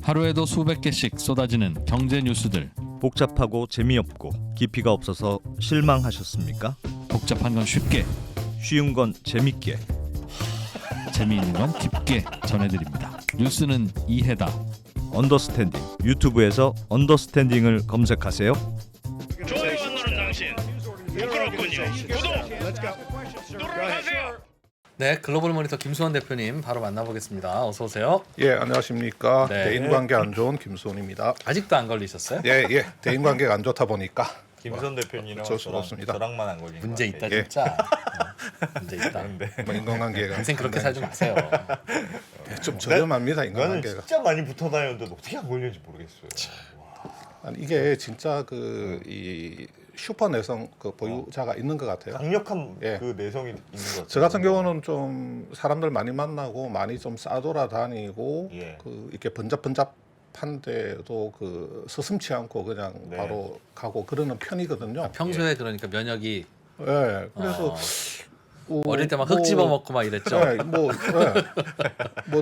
하루에도 수백 개씩 쏟아지는 경제 뉴스들. 복잡하고 재미없고 깊이가 없어서 실망하셨습니까? 복잡한 건 쉽게, 쉬운 건 재밌게. 재미있는 건 깊게 전해드립니다. 뉴스는 이해다. 언더스탠딩. 유튜브에서 언더스탠딩을 검색하세요. 좋아요만 누른 당신 부끄럽군요. 구독 누르세요. 네, 글로벌 모니터 김수원 대표님 바로 만나보겠습니다. 어서 오세요. 예, 안녕하십니까. 네. 대인관계 안 좋은 김수원입니다. 아직도 안 걸리셨어요? 예, 대인관계가 안 좋다 보니까 김선 대표님이랑 어쩔 수가 없습니다. 저랑만 안 걸리는 문제 것 있다 같아요. 진짜. 문제 있다. 뭐 인간관계가 인생 그렇게 살지 마세요. 좀 저렴합니다. 나는 인간관계가. 진짜 많이 붙어 다녔는데 어떻게 안 걸리는지 모르겠어요. 아니, 이게 진짜 이 슈퍼 내성 그 보유자가 있는 것 같아요. 강력한 예. 그 내성이 있는 것 같아요. 저 같은 경우는 좀 사람들 많이 만나고 많이 좀 싸돌아다니고 예. 그 이렇게 번잡한데도 그 서슴치 않고 그냥 네. 바로 가고 그러는 편이거든요. 평소에 그러니까 면역이 예, 그래서 어릴 때 막 흙 집어 먹고 막 이랬죠. 네, 뭐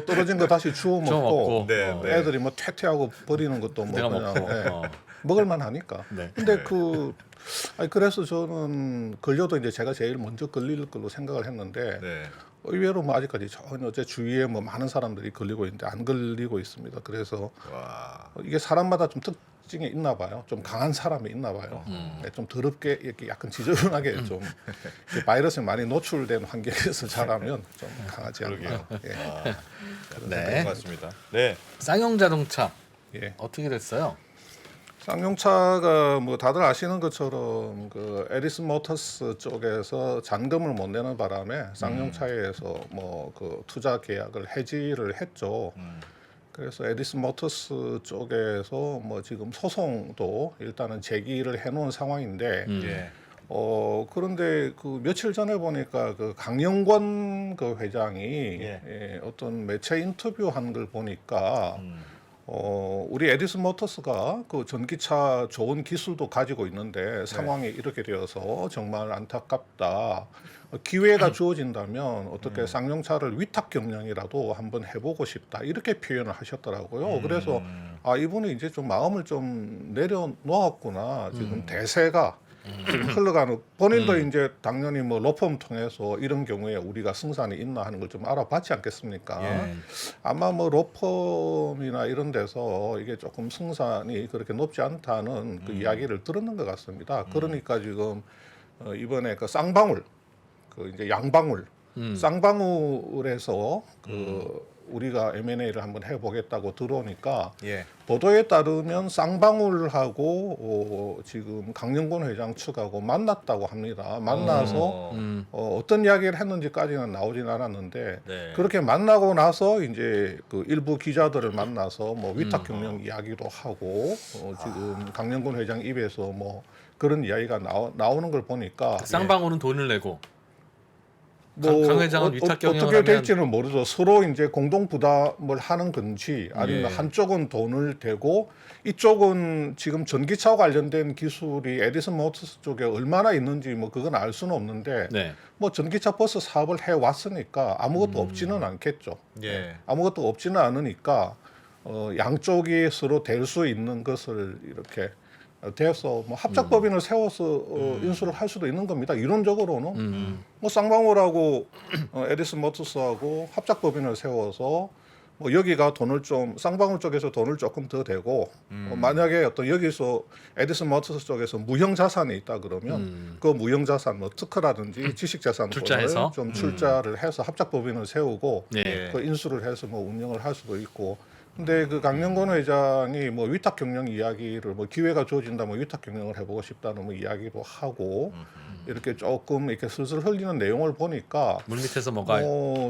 떨어진 거 다시 주워 주워 먹고, 먹고. 네, 네. 애들이 뭐 퇴퇴하고 버리는 것도 뭐 내가 그냥 먹고. 먹을만 하니까. 네. 근데 그래서 저는 걸려도 이제 제가 제일 먼저 걸릴 걸로 생각을 했는데 네. 의외로 뭐 아직까지 전혀 제 주위에 뭐 많은 사람들이 걸리고 있는데 안 걸리고 있습니다. 그래서 와. 이게 사람마다 좀 특징이 있나 봐요. 좀 강한 사람이 있나 봐요. 네, 좀 더럽게 이렇게 약간 지저분하게 좀 이렇게 바이러스에 많이 노출된 환경에서 자라면 좀 강하지 않나. 예. 네. 고맙습니다. 네. 쌍용 자동차 예. 어떻게 됐어요? 쌍용차가 뭐 다들 아시는 것처럼 그 에디슨 모터스 쪽에서 잔금을 못 내는 바람에 쌍용차에서 뭐 그 투자 계약을 해지를 했죠. 그래서 에디슨 모터스 쪽에서 뭐 지금 소송도 일단은 제기를 해놓은 상황인데 예. 그런데 그 며칠 전에 보니까 그 강영권 그 회장이 예. 어떤 매체 인터뷰한 걸 보니까 우리 에디슨 모터스가 그 전기차 좋은 기술도 가지고 있는데 상황이 이렇게 되어서 정말 안타깝다. 기회가 주어진다면 어떻게 쌍용차를 위탁 경영이라도 한번 해보고 싶다. 이렇게 표현을 하셨더라고요. 그래서 이분이 이제 좀 마음을 좀 내려놓았구나. 지금 대세가 지금 흘러가는 본인도 이제 당연히 뭐 로펌 통해서 이런 경우에 우리가 승산이 있나 하는 걸 좀 알아봤지 않겠습니까? 예. 아마 뭐 로펌이나 이런 데서 이게 조금 승산이 그렇게 높지 않다는 그 이야기를 들었는 것 같습니다. 그러니까 지금 이번에 그 쌍방울, 그 이제 양방울, 쌍방울에서 그 우리가 M&A를 한번 해보겠다고 들어오니까 예. 보도에 따르면 쌍방울하고 지금 강영권 회장 측하고 만났다고 합니다. 만나서 어떤 이야기를 했는지까지는 나오진 않았는데 네. 그렇게 만나고 나서 이제 그 일부 기자들을 만나서 뭐 위탁 경영 이야기도 하고 지금 강영권 회장 입에서 뭐 그런 이야기가 나오는 걸 보니까 쌍방울은 돈을 내고 뭐 강 회장은 위탁 경영을 어떻게 하면 될지는 모르죠. 서로 이제 공동 부담을 하는 건지 아니면 예. 한쪽은 돈을 대고 이쪽은 지금 전기차 관련된 기술이 에디슨 모터스 쪽에 얼마나 있는지 뭐 그건 알 수는 없는데 네. 뭐 전기차 버스 사업을 해 왔으니까 아무것도 없지는 않겠죠. 예. 아무것도 없지는 않으니까 양쪽이 서로 될 수 있는 것을 이렇게 돼서 뭐 합작법인을 세워서 인수를 할 수도 있는 겁니다. 이론적으로는 뭐 쌍방울하고 에디슨 모터스하고 합작법인을 세워서 뭐 여기가 돈을 좀 쌍방울 쪽에서 돈을 조금 더 대고 만약에 어떤 여기서 에디슨 모터스 쪽에서 무형 자산이 있다 그러면 그 무형 자산 뭐 특허라든지 지식 자산을 출자해서? 좀 출자를 해서 합작법인을 세우고 예. 그 인수를 해서 뭐 운영을 할 수도 있고. 근데 그 강영권 회장이 뭐 위탁 경영 이야기를 뭐 기회가 주어진다 뭐 위탁 경영을 해보고 싶다는 뭐 이야기도 하고 이렇게 조금 이렇게 슬슬 흘리는 내용을 보니까 물밑에서 뭐가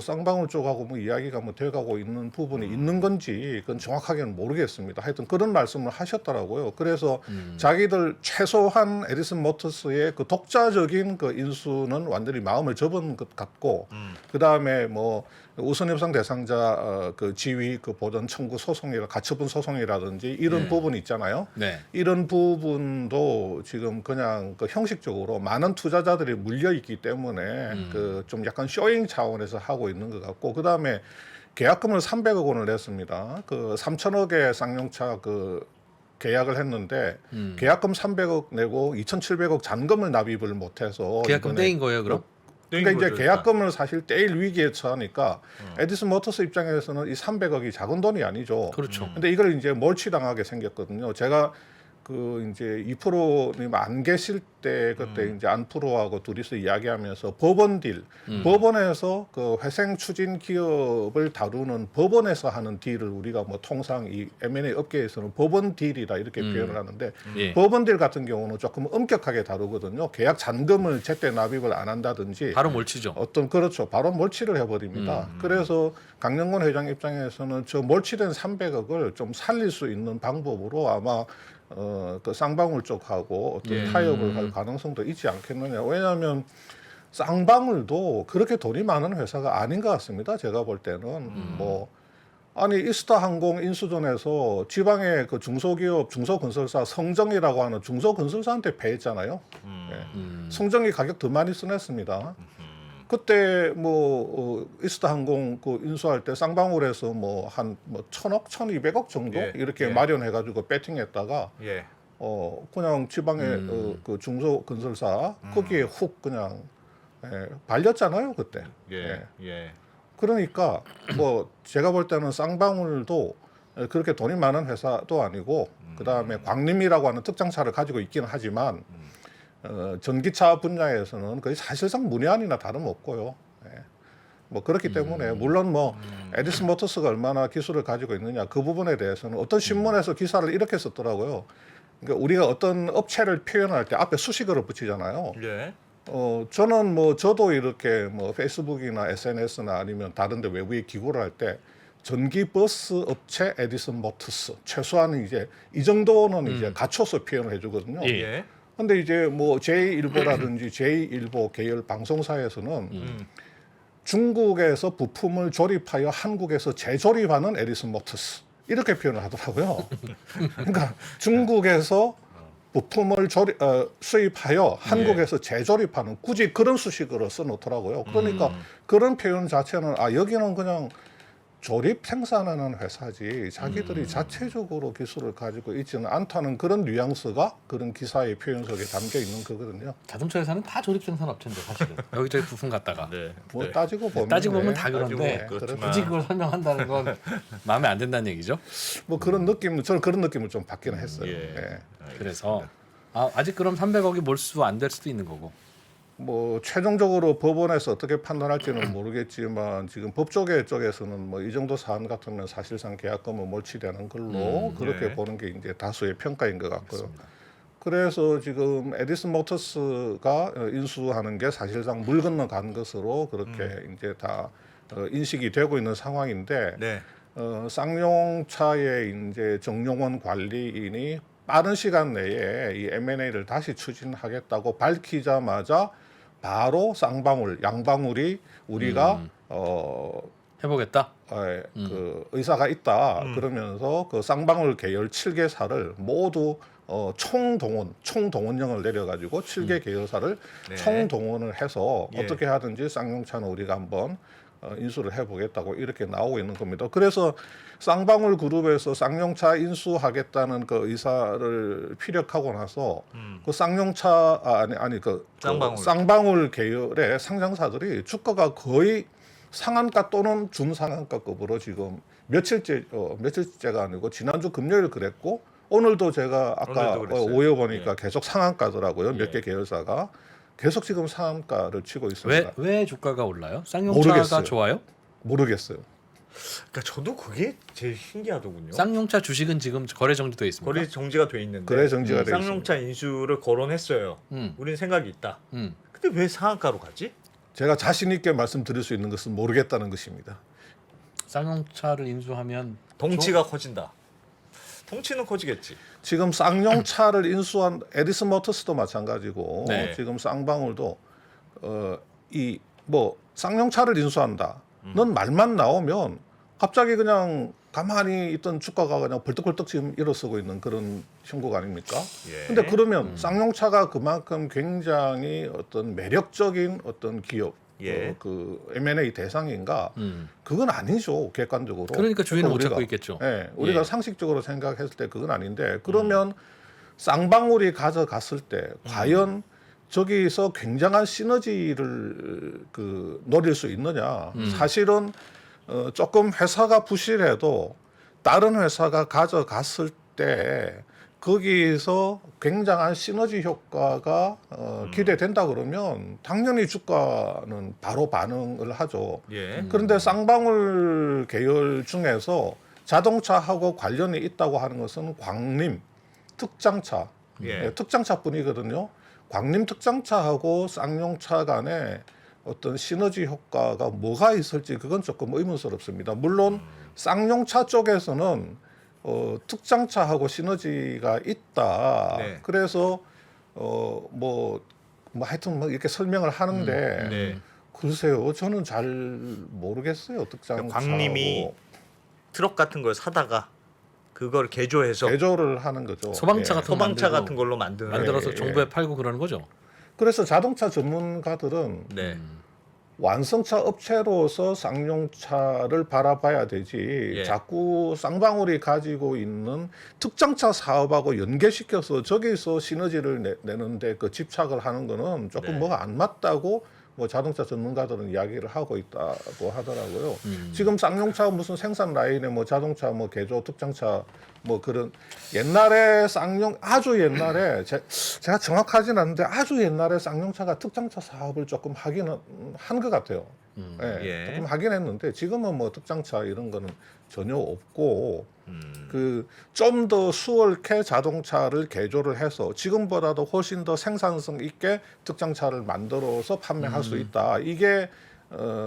쌍방울 쪽하고 뭐 이야기가 뭐 돼가고 있는 부분이 있는 건지 그건 정확하게는 모르겠습니다. 하여튼 그런 말씀을 하셨더라고요. 그래서 자기들 최소한 에디슨 모터스의 그 독자적인 그 인수는 완전히 마음을 접은 것 같고 그 다음에 뭐 우선 협상 대상자 그 지위 그 보전 청구 소송이라 가처분 소송이라든지 이런 부분 있잖아요. 네. 이런 부분도 지금 그냥 그 형식적으로 많은 투자자들이 물려 있기 때문에 그 좀 약간 쇼잉 차원에서 하고 있는 것 같고 그 다음에 계약금을 300억 원을 냈습니다. 그 3천억의 쌍용차 그 계약을 했는데 계약금 300억 내고 2,700억 잔금을 납입을 못해서 계약금 이번에 떼인 거예요, 그럼? 그러니까 떼인 이제 거죠, 계약금을 사실 떼일 위기에 처하니까 에디슨 모터스 입장에서는 이 300억이 작은 돈이 아니죠. 그렇죠. 근데 이걸 이제 몰취당하게 생겼거든요. 제가 그 이제 2%님 안 계실 때 그때 이제 안프로하고 둘이서 이야기하면서 법원 딜, 법원에서 그 회생 추진 기업을 다루는 법원에서 하는 딜을 우리가 뭐 통상 이 M&A 업계에서는 법원 딜이라 이렇게 표현을 하는데 예. 법원 딜 같은 경우는 조금 엄격하게 다루거든요. 계약 잔금을 제때 납입을 안 한다든지 바로 몰치죠. 어떤 그렇죠. 바로 몰치를 해버립니다. 그래서 강영건 회장 입장에서는 저 몰치된 300억을 좀 살릴 수 있는 방법으로 아마 그 쌍방울 쪽하고 어떤 타협을 할 가능성도 있지 않겠느냐. 왜냐하면 쌍방울도 그렇게 돈이 많은 회사가 아닌 것 같습니다. 제가 볼 때는 뭐 아니 이스타항공 인수전에서 지방의 그 중소기업 중소건설사 성정이라고 하는 중소건설사한테 패했잖아요. 예. 성정이 가격 더 많이 써냈습니다. 그때 뭐 이스타항공 그 인수할 때 쌍방울에서 뭐 한 뭐 1,000억, 1,200억 정도 예, 이렇게 예. 마련해가지고 배팅했다가 예. 그냥 지방의 그 중소건설사 거기에 훅 그냥 발렸잖아요 그때. 예. 예. 그러니까 뭐 제가 볼 때는 쌍방울도 그렇게 돈이 많은 회사도 아니고 그 다음에 광림이라고 하는 특장차를 가지고 있기는 하지만 전기차 분야에서는 거의 사실상 문외한이나 다름없고요. 예. 뭐 그렇기 때문에 물론 뭐 에디슨 모터스가 얼마나 기술을 가지고 있느냐 그 부분에 대해서는 어떤 신문에서 기사를 이렇게 썼더라고요. 그러니까 우리가 어떤 업체를 표현할 때 앞에 수식어를 붙이잖아요. 예. 저는 뭐 저도 이렇게 뭐 페이스북이나 SNS나 아니면 다른데 외부에 기고를 할 때 전기 버스 업체 에디슨 모터스 최소한 이제 이 정도는 이제 갖춰서 표현을 해주거든요. 예. 근데 이제 뭐 제1보라든지 제1보 계열 방송사에서는 중국에서 부품을 조립하여 한국에서 재조립하는 에디슨 모터스 이렇게 표현을 하더라고요. 그러니까 중국에서 부품을 수입하여 한국에서 재조립하는 굳이 그런 수식으로 써놓더라고요. 그러니까 그런 표현 자체는 여기는 그냥 조립 생산하는 회사지 자기들이 자체적으로 기술을 가지고 있지는 않다는 그런 뉘앙스가 그런 기사의 표현 속에 담겨 있는 거거든요. 자동차 회사는 다 조립 생산 업체인데 사실은 여기저기 부품 갖다가 네. 뭐 네. 따지고 보면 다 그런데 그렇지만 굳이 그걸 설명한다는 건 마음에 안 든다는 얘기죠. 뭐 그런 느낌 저는 그런 느낌을 좀 받기는 했어요. 예. 예. 그래서 아직 그럼 300억이 몰수 안 될 수도 있는 거고. 뭐 최종적으로 법원에서 어떻게 판단할지는 모르겠지만 지금 법조계 쪽에서는 뭐 이 정도 사안 같으면 사실상 계약금은 몰치되는 걸로 그렇게 네. 보는 게 이제 다수의 평가인 것 같고요. 그래서 지금 에디슨 모터스가 인수하는 게 사실상 물 건너간 것으로 그렇게 이제 다 인식이 되고 있는 상황인데 네. 쌍용차의 이제 정용원 관리인이 빠른 시간 내에 이 M&A를 다시 추진하겠다고 밝히자마자 바로 쌍방울, 양방울이 우리가 해보겠다. 그 의사가 있다 그러면서 그 쌍방울 계열 7개사를 모두 총동원령을 내려가지고 7개 계열사를 네. 총동원을 해서 예. 어떻게 하든지 쌍용차는 우리가 한번 인수를 해보겠다고 이렇게 나오고 있는 겁니다. 그래서 쌍방울 그룹에서 쌍용차 인수하겠다는 그 의사를 피력하고 나서 그 쌍용차 그 쌍방울 계열의 상장사들이 주가가 거의 상한가 또는 중상한가급으로 지금 며칠째가 아니고 지난주 금요일 그랬고 오늘도 제가 아까 오늘도 그랬어요. 오여 보니까 예. 계속 상한가더라고요. 몇 개 계열사가 계속 지금 상한가를 치고 있습니다. 왜 주가가 올라요? 쌍용차가 모르겠어요. 좋아요? 모르겠어요. 그러니까 저도 그게 제일 신기하더군요. 쌍용차 주식은 지금 거래 정지돼 있습니다. 거래 정지가 돼 있는데 거래 정지가 돼 쌍용차 인수를 거론했어요. 우린 생각이 있다. 근데 왜 상한가로 가지? 제가 자신 있게 말씀드릴 수 있는 것은 모르겠다는 것입니다. 쌍용차를 인수하면 덩치가 커진다. 덩치는 커지겠지. 지금 쌍용차를 인수한 에디슨 모터스도 마찬가지고 네. 지금 쌍방울도 이 뭐 쌍용차를 인수한다는 말만 나오면 갑자기 그냥 가만히 있던 주가가 그냥 벌떡벌떡 지금 일어서고 있는 그런 형국 아닙니까? 예. 근데 그러면 쌍용차가 그만큼 굉장히 어떤 매력적인 어떤 기업 예. 그 M&A 대상인가? 그건 아니죠 객관적으로. 그러니까 주인은 못 우리가, 찾고 있겠죠. 예, 우리가 예. 상식적으로 생각했을 때 그건 아닌데 그러면 쌍방울이 가져갔을 때 과연 저기서 굉장한 시너지를 그 노릴 수 있느냐? 사실은 조금 회사가 부실해도 다른 회사가 가져갔을 때 거기서 굉장한 시너지 효과가 기대된다 그러면 당연히 주가는 바로 반응을 하죠. 예. 그런데 쌍방울 계열 중에서 자동차하고 관련이 있다고 하는 것은 광림, 특장차, 예. 특장차뿐이거든요. 광림 특장차하고 쌍용차 간에 어떤 시너지 효과가 뭐가 있을지 그건 조금 의문스럽습니다. 물론 쌍용차 쪽에서는 특장차하고 시너지가 있다. 네. 그래서 뭐 하여튼 뭐 이렇게 설명을 하는데 네. 글쎄요, 저는 잘 모르겠어요. 특장차하고 광림이 트럭 같은 걸 사다가 그걸 개조해서 개조를 하는 거죠. 소방차 예. 같은 거 소방차 만들고, 같은 걸로 만드는. 만들어서 예, 정부에 예. 팔고 그러는 거죠. 그래서 자동차 전문가들은 네. 완성차 업체로서 쌍용차를 바라봐야 되지 예. 자꾸 쌍방울이 가지고 있는 특장차 사업하고 연계시켜서 저기서 시너지를 내는데 그 집착을 하는 거는 조금 네. 뭐가 안 맞다고 뭐 자동차 전문가들은 이야기를 하고 있다고 하더라고요. 지금 쌍용차 무슨 생산 라인에 뭐 자동차 뭐 개조 특장차 뭐 그런 옛날에 아주 옛날에 제가 정확하진 않은데 아주 옛날에 쌍용차가 특장차 사업을 조금 하기는 한 것 같아요. 예, 예. 조금 하긴 했는데 지금은 뭐 특장차 이런 거는 전혀 없고 그 좀 더 수월케 자동차를 개조를 해서 지금보다도 훨씬 더 생산성 있게 특장차를 만들어서 판매할 수 있다. 이게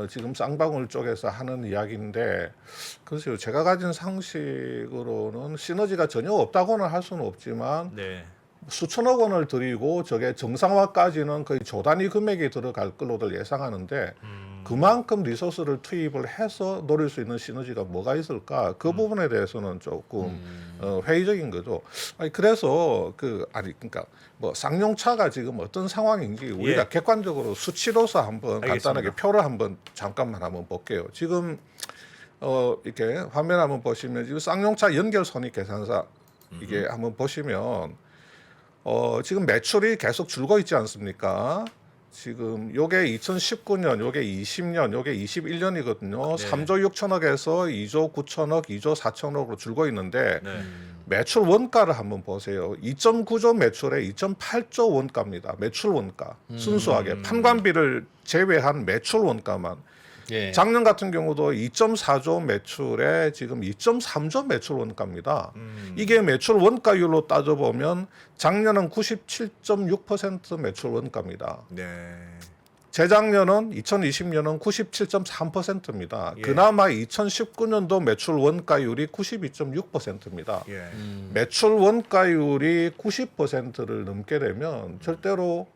지금 쌍방울 쪽에서 하는 이야기인데 글쎄요, 제가 가진 상식으로는 시너지가 전혀 없다고는 할 수는 없지만 네. 수천억 원을 들이고 저게 정상화까지는 거의 조 단위 금액이 들어갈 걸로들 예상하는데 그만큼 리소스를 투입을 해서 노릴 수 있는 시너지가 뭐가 있을까? 그 부분에 대해서는 조금 회의적인 거죠. 아니, 그래서 그러니까 뭐 쌍용차가 지금 어떤 상황인지 우리가 예. 객관적으로 수치로서 한번 알겠습니다. 간단하게 표를 한번 잠깐만 한번 볼게요. 지금 이렇게 화면 한번 보시면 지금 쌍용차 연결손익 계산사 이게 한번 보시면 지금 매출이 계속 줄고 있지 않습니까? 지금 요게 2019년, 요게 20년, 요게 21년이거든요. 네. 3조 6천억에서 2조 9천억, 2조 4천억으로 줄고 있는데 네. 매출 원가를 한번 보세요. 2.9조 매출에 2.8조 원가입니다. 매출 원가. 순수하게 판관비를 제외한 매출 원가만. 예. 작년 같은 경우도 2.4조 매출에 지금 2.3조 매출 원가입니다. 이게 매출 원가율로 따져보면 작년은 97.6% 매출 원가입니다. 네. 재작년은 2020년은 97.3%입니다. 예. 그나마 2019년도 매출 원가율이 92.6%입니다. 예. 매출 원가율이 90%를 넘게 되면 절대로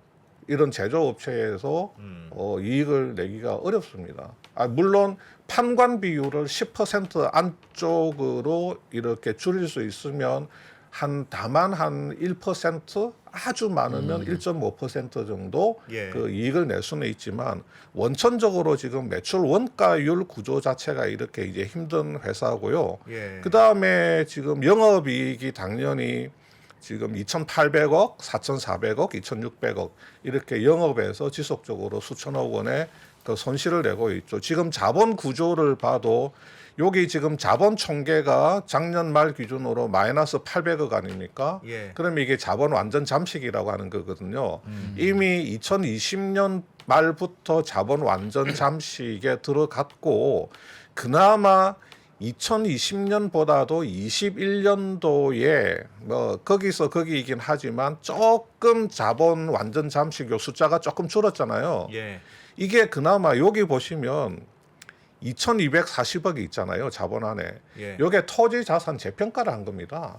이런 제조업체에서 이익을 내기가 어렵습니다. 물론 판관 비율을 10% 안쪽으로 이렇게 줄일 수 있으면 다만 한 1% 아주 많으면 1.5% 정도 예. 그 이익을 낼 수는 있지만 원천적으로 지금 매출 원가율 구조 자체가 이렇게 이제 힘든 회사고요. 예. 그 다음에 지금 영업이익이 당연히 지금 2,800억, 4,400억, 2,600억 이렇게 영업에서 지속적으로 수천억 원의 그 손실을 내고 있죠. 지금 자본 구조를 봐도 여기 지금 자본 총계가 작년 말 기준으로 마이너스 800억 아닙니까? 예. 그러면 이게 자본 완전 잠식이라고 하는 거거든요. 이미 2020년 말부터 자본 완전 잠식에 들어갔고 그나마 2020년보다도 21년도에 뭐 거기서 거기이긴 하지만 조금 자본 완전 잠식요 숫자가 조금 줄었잖아요. 예. 이게 그나마 여기 보시면 2,240억이 있잖아요. 자본 안에. 예. 이게 토지 자산 재평가를 한 겁니다.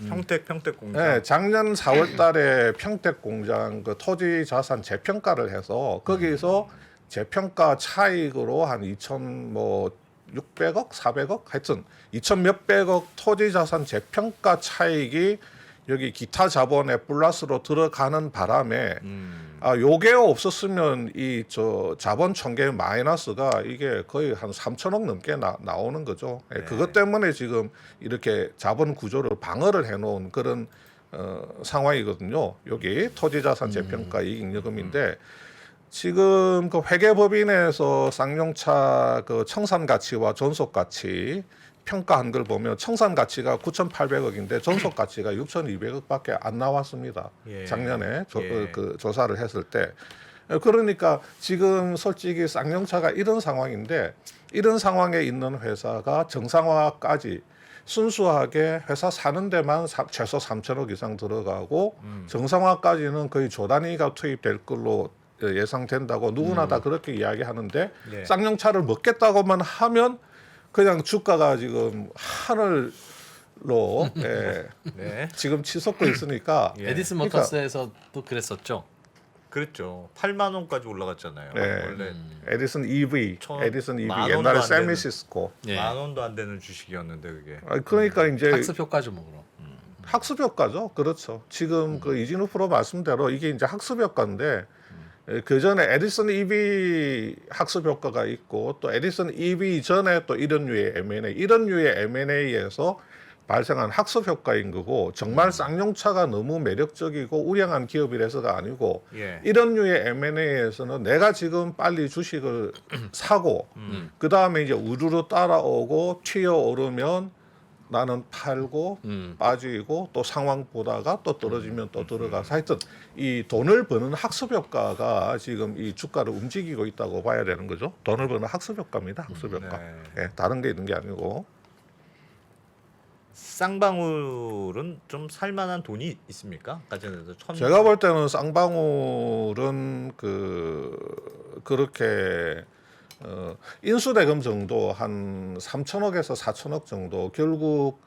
평택 공장. 네, 작년 4월 달에 평택 공장 그 토지 자산 재평가를 해서 거기서 재평가 차익으로 한 2,600억, 400억 하여튼 2천 몇백억 토지 자산 재평가 차익이 여기 기타 자본에 플러스로 들어가는 바람에 요게 없었으면 이 저 자본 총계 마이너스가 이게 거의 한 3천억 넘게 나오는 거죠. 예, 그것 때문에 지금 이렇게 자본 구조를 방어를 해놓은 그런 상황이거든요. 여기 토지자산 재평가 이익잉여금인데 지금 그 회계법인에서 쌍용차 그 청산 가치와 존속 가치 평가한 걸 보면 청산 가치가 9,800억인데 존속 가치가 6,200억밖에 안 나왔습니다. 예. 작년에 예. 그 조사를 했을 때. 그러니까 지금 솔직히 쌍용차가 이런 상황인데 이런 상황에 있는 회사가 정상화까지 순수하게 회사 사는 데만 최소 3천억 이상 들어가고 정상화까지는 거의 조 단위가 투입될 걸로 예상된다고 누구나 다 그렇게 이야기하는데 예. 쌍용차를 먹겠다고만 하면 그냥 주가가 지금 하늘로 예, 네. 지금 치솟고 있으니까 예. 에디슨 그러니까- 모터스에서도 그랬었죠. 그랬죠. 8만 원까지 올라갔잖아요. 네. 원래 에디슨 EV, 에디슨 EV 만 원도 옛날에 안 되는- 세미시스코. 예. 만 원도 안 되는 주식이었는데 그게. 그러니까 이제 학습 효과죠, 뭐 그럼. 학습 효과죠. 그렇죠. 지금 그 이진우 프로 말씀대로 이게 이제 학습 효과인데 그 전에 에디슨 EV 학습 효과가 있고 또 에디슨 EV 전에 또 이런 류의 M&A, 이런 류의 M&A에서 발생한 학습 효과인 거고 정말 쌍용차가 너무 매력적이고 우량한 기업이라서가 아니고 예. 이런 류의 M&A에서는 내가 지금 빨리 주식을 사고 그 다음에 이제 우르르 따라오고 튀어오르면 나는 팔고 빠지고 또 상황 보다가 또 떨어지면 또 들어가서 하여튼 이 돈을 버는 학습 효과가 지금 이 주가를 움직이고 있다고 봐야 되는 거죠. 돈을 버는 학습 효과입니다. 학습 효과. 네. 예, 다른 게 있는 게 아니고. 쌍방울은 좀 살만한 돈이 있습니까? 가전에서 제가 볼 때는 쌍방울은 그렇게 인수대금 정도 한 3천억에서 4천억 정도 결국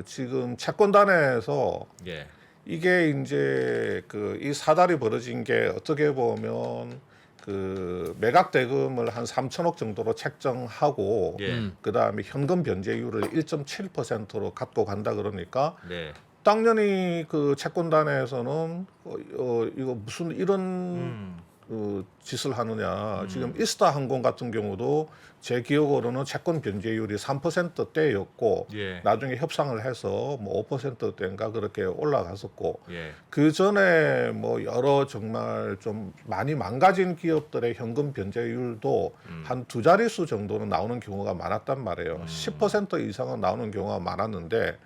지금 채권단에서 예. 이게 이제 이 사달이 벌어진 게 어떻게 보면 그 매각 대금을 한 3천억 정도로 책정하고 예. 그다음에 현금 변제율을 1.7%로 갖고 간다 그러니까 네. 당연히 그 채권단에서는 이거 무슨 이런 짓을 하느냐. 지금 이스타 항공 같은 경우도 제 기억으로는 채권 변제율이 3%대였고 예. 나중에 협상을 해서 뭐 5%대인가 그렇게 올라갔었고 예. 그 전에 뭐 여러 정말 좀 많이 망가진 기업들의 현금 변제율도 한 두 자릿수 정도는 나오는 경우가 많았단 말이에요. 10% 이상은 나오는 경우가 많았는데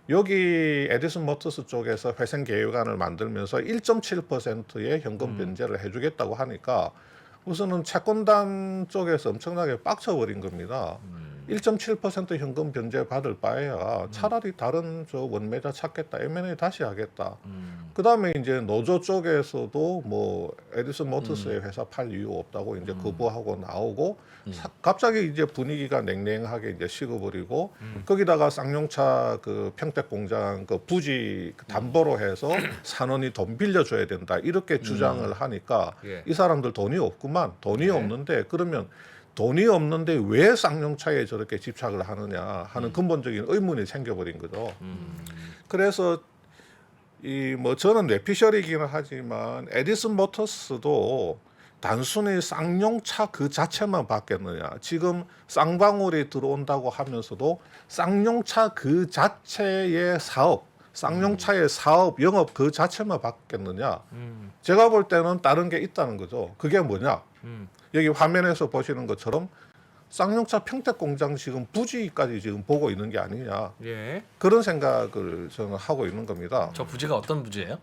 여기 에디슨 모터스 쪽에서 회생 계획안을 만들면서 1.7%의 현금 변제를 해주겠다고 하니까 우선은 채권단 쪽에서 엄청나게 빡쳐버린 겁니다. 1.7% 현금 변제 받을 바에야 차라리 다른 저 원매자 찾겠다, M&A 다시 하겠다. 그 다음에 이제 노조 쪽에서도 뭐 에디슨 모터스의 회사 팔 이유 없다고 이제 거부하고 나오고 갑자기 이제 분위기가 냉랭하게 이제 식어버리고 거기다가 쌍용차 그 평택 공장 그 부지 담보로 해서 산원이 돈 빌려줘야 된다 이렇게 주장을 하니까 예. 이 사람들 돈이 없구만. 돈이 없는데 그러면 돈이 없는데 왜 쌍용차에 저렇게 집착을 하느냐 하는 근본적인 의문이 생겨버린 거죠. 그래서 이 뭐 저는 뇌피셜이기는 하지만 에디슨 모터스도 단순히 쌍용차 그 자체만 받겠느냐. 지금 쌍방울이 들어온다고 하면서도 쌍용차 그 자체의 사업, 쌍용차의 사업, 영업 그 자체만 받겠느냐. 제가 볼 때는 다른 게 있다는 거죠. 그게 뭐냐. 여기 화면에서 보시는 것처럼 쌍용차 평택 공장 지금 부지까지 지금 보고 있는 게 아니냐. 예. 그런 생각을 저는 하고 있는 겁니다. 저 부지가 어떤 부지예요?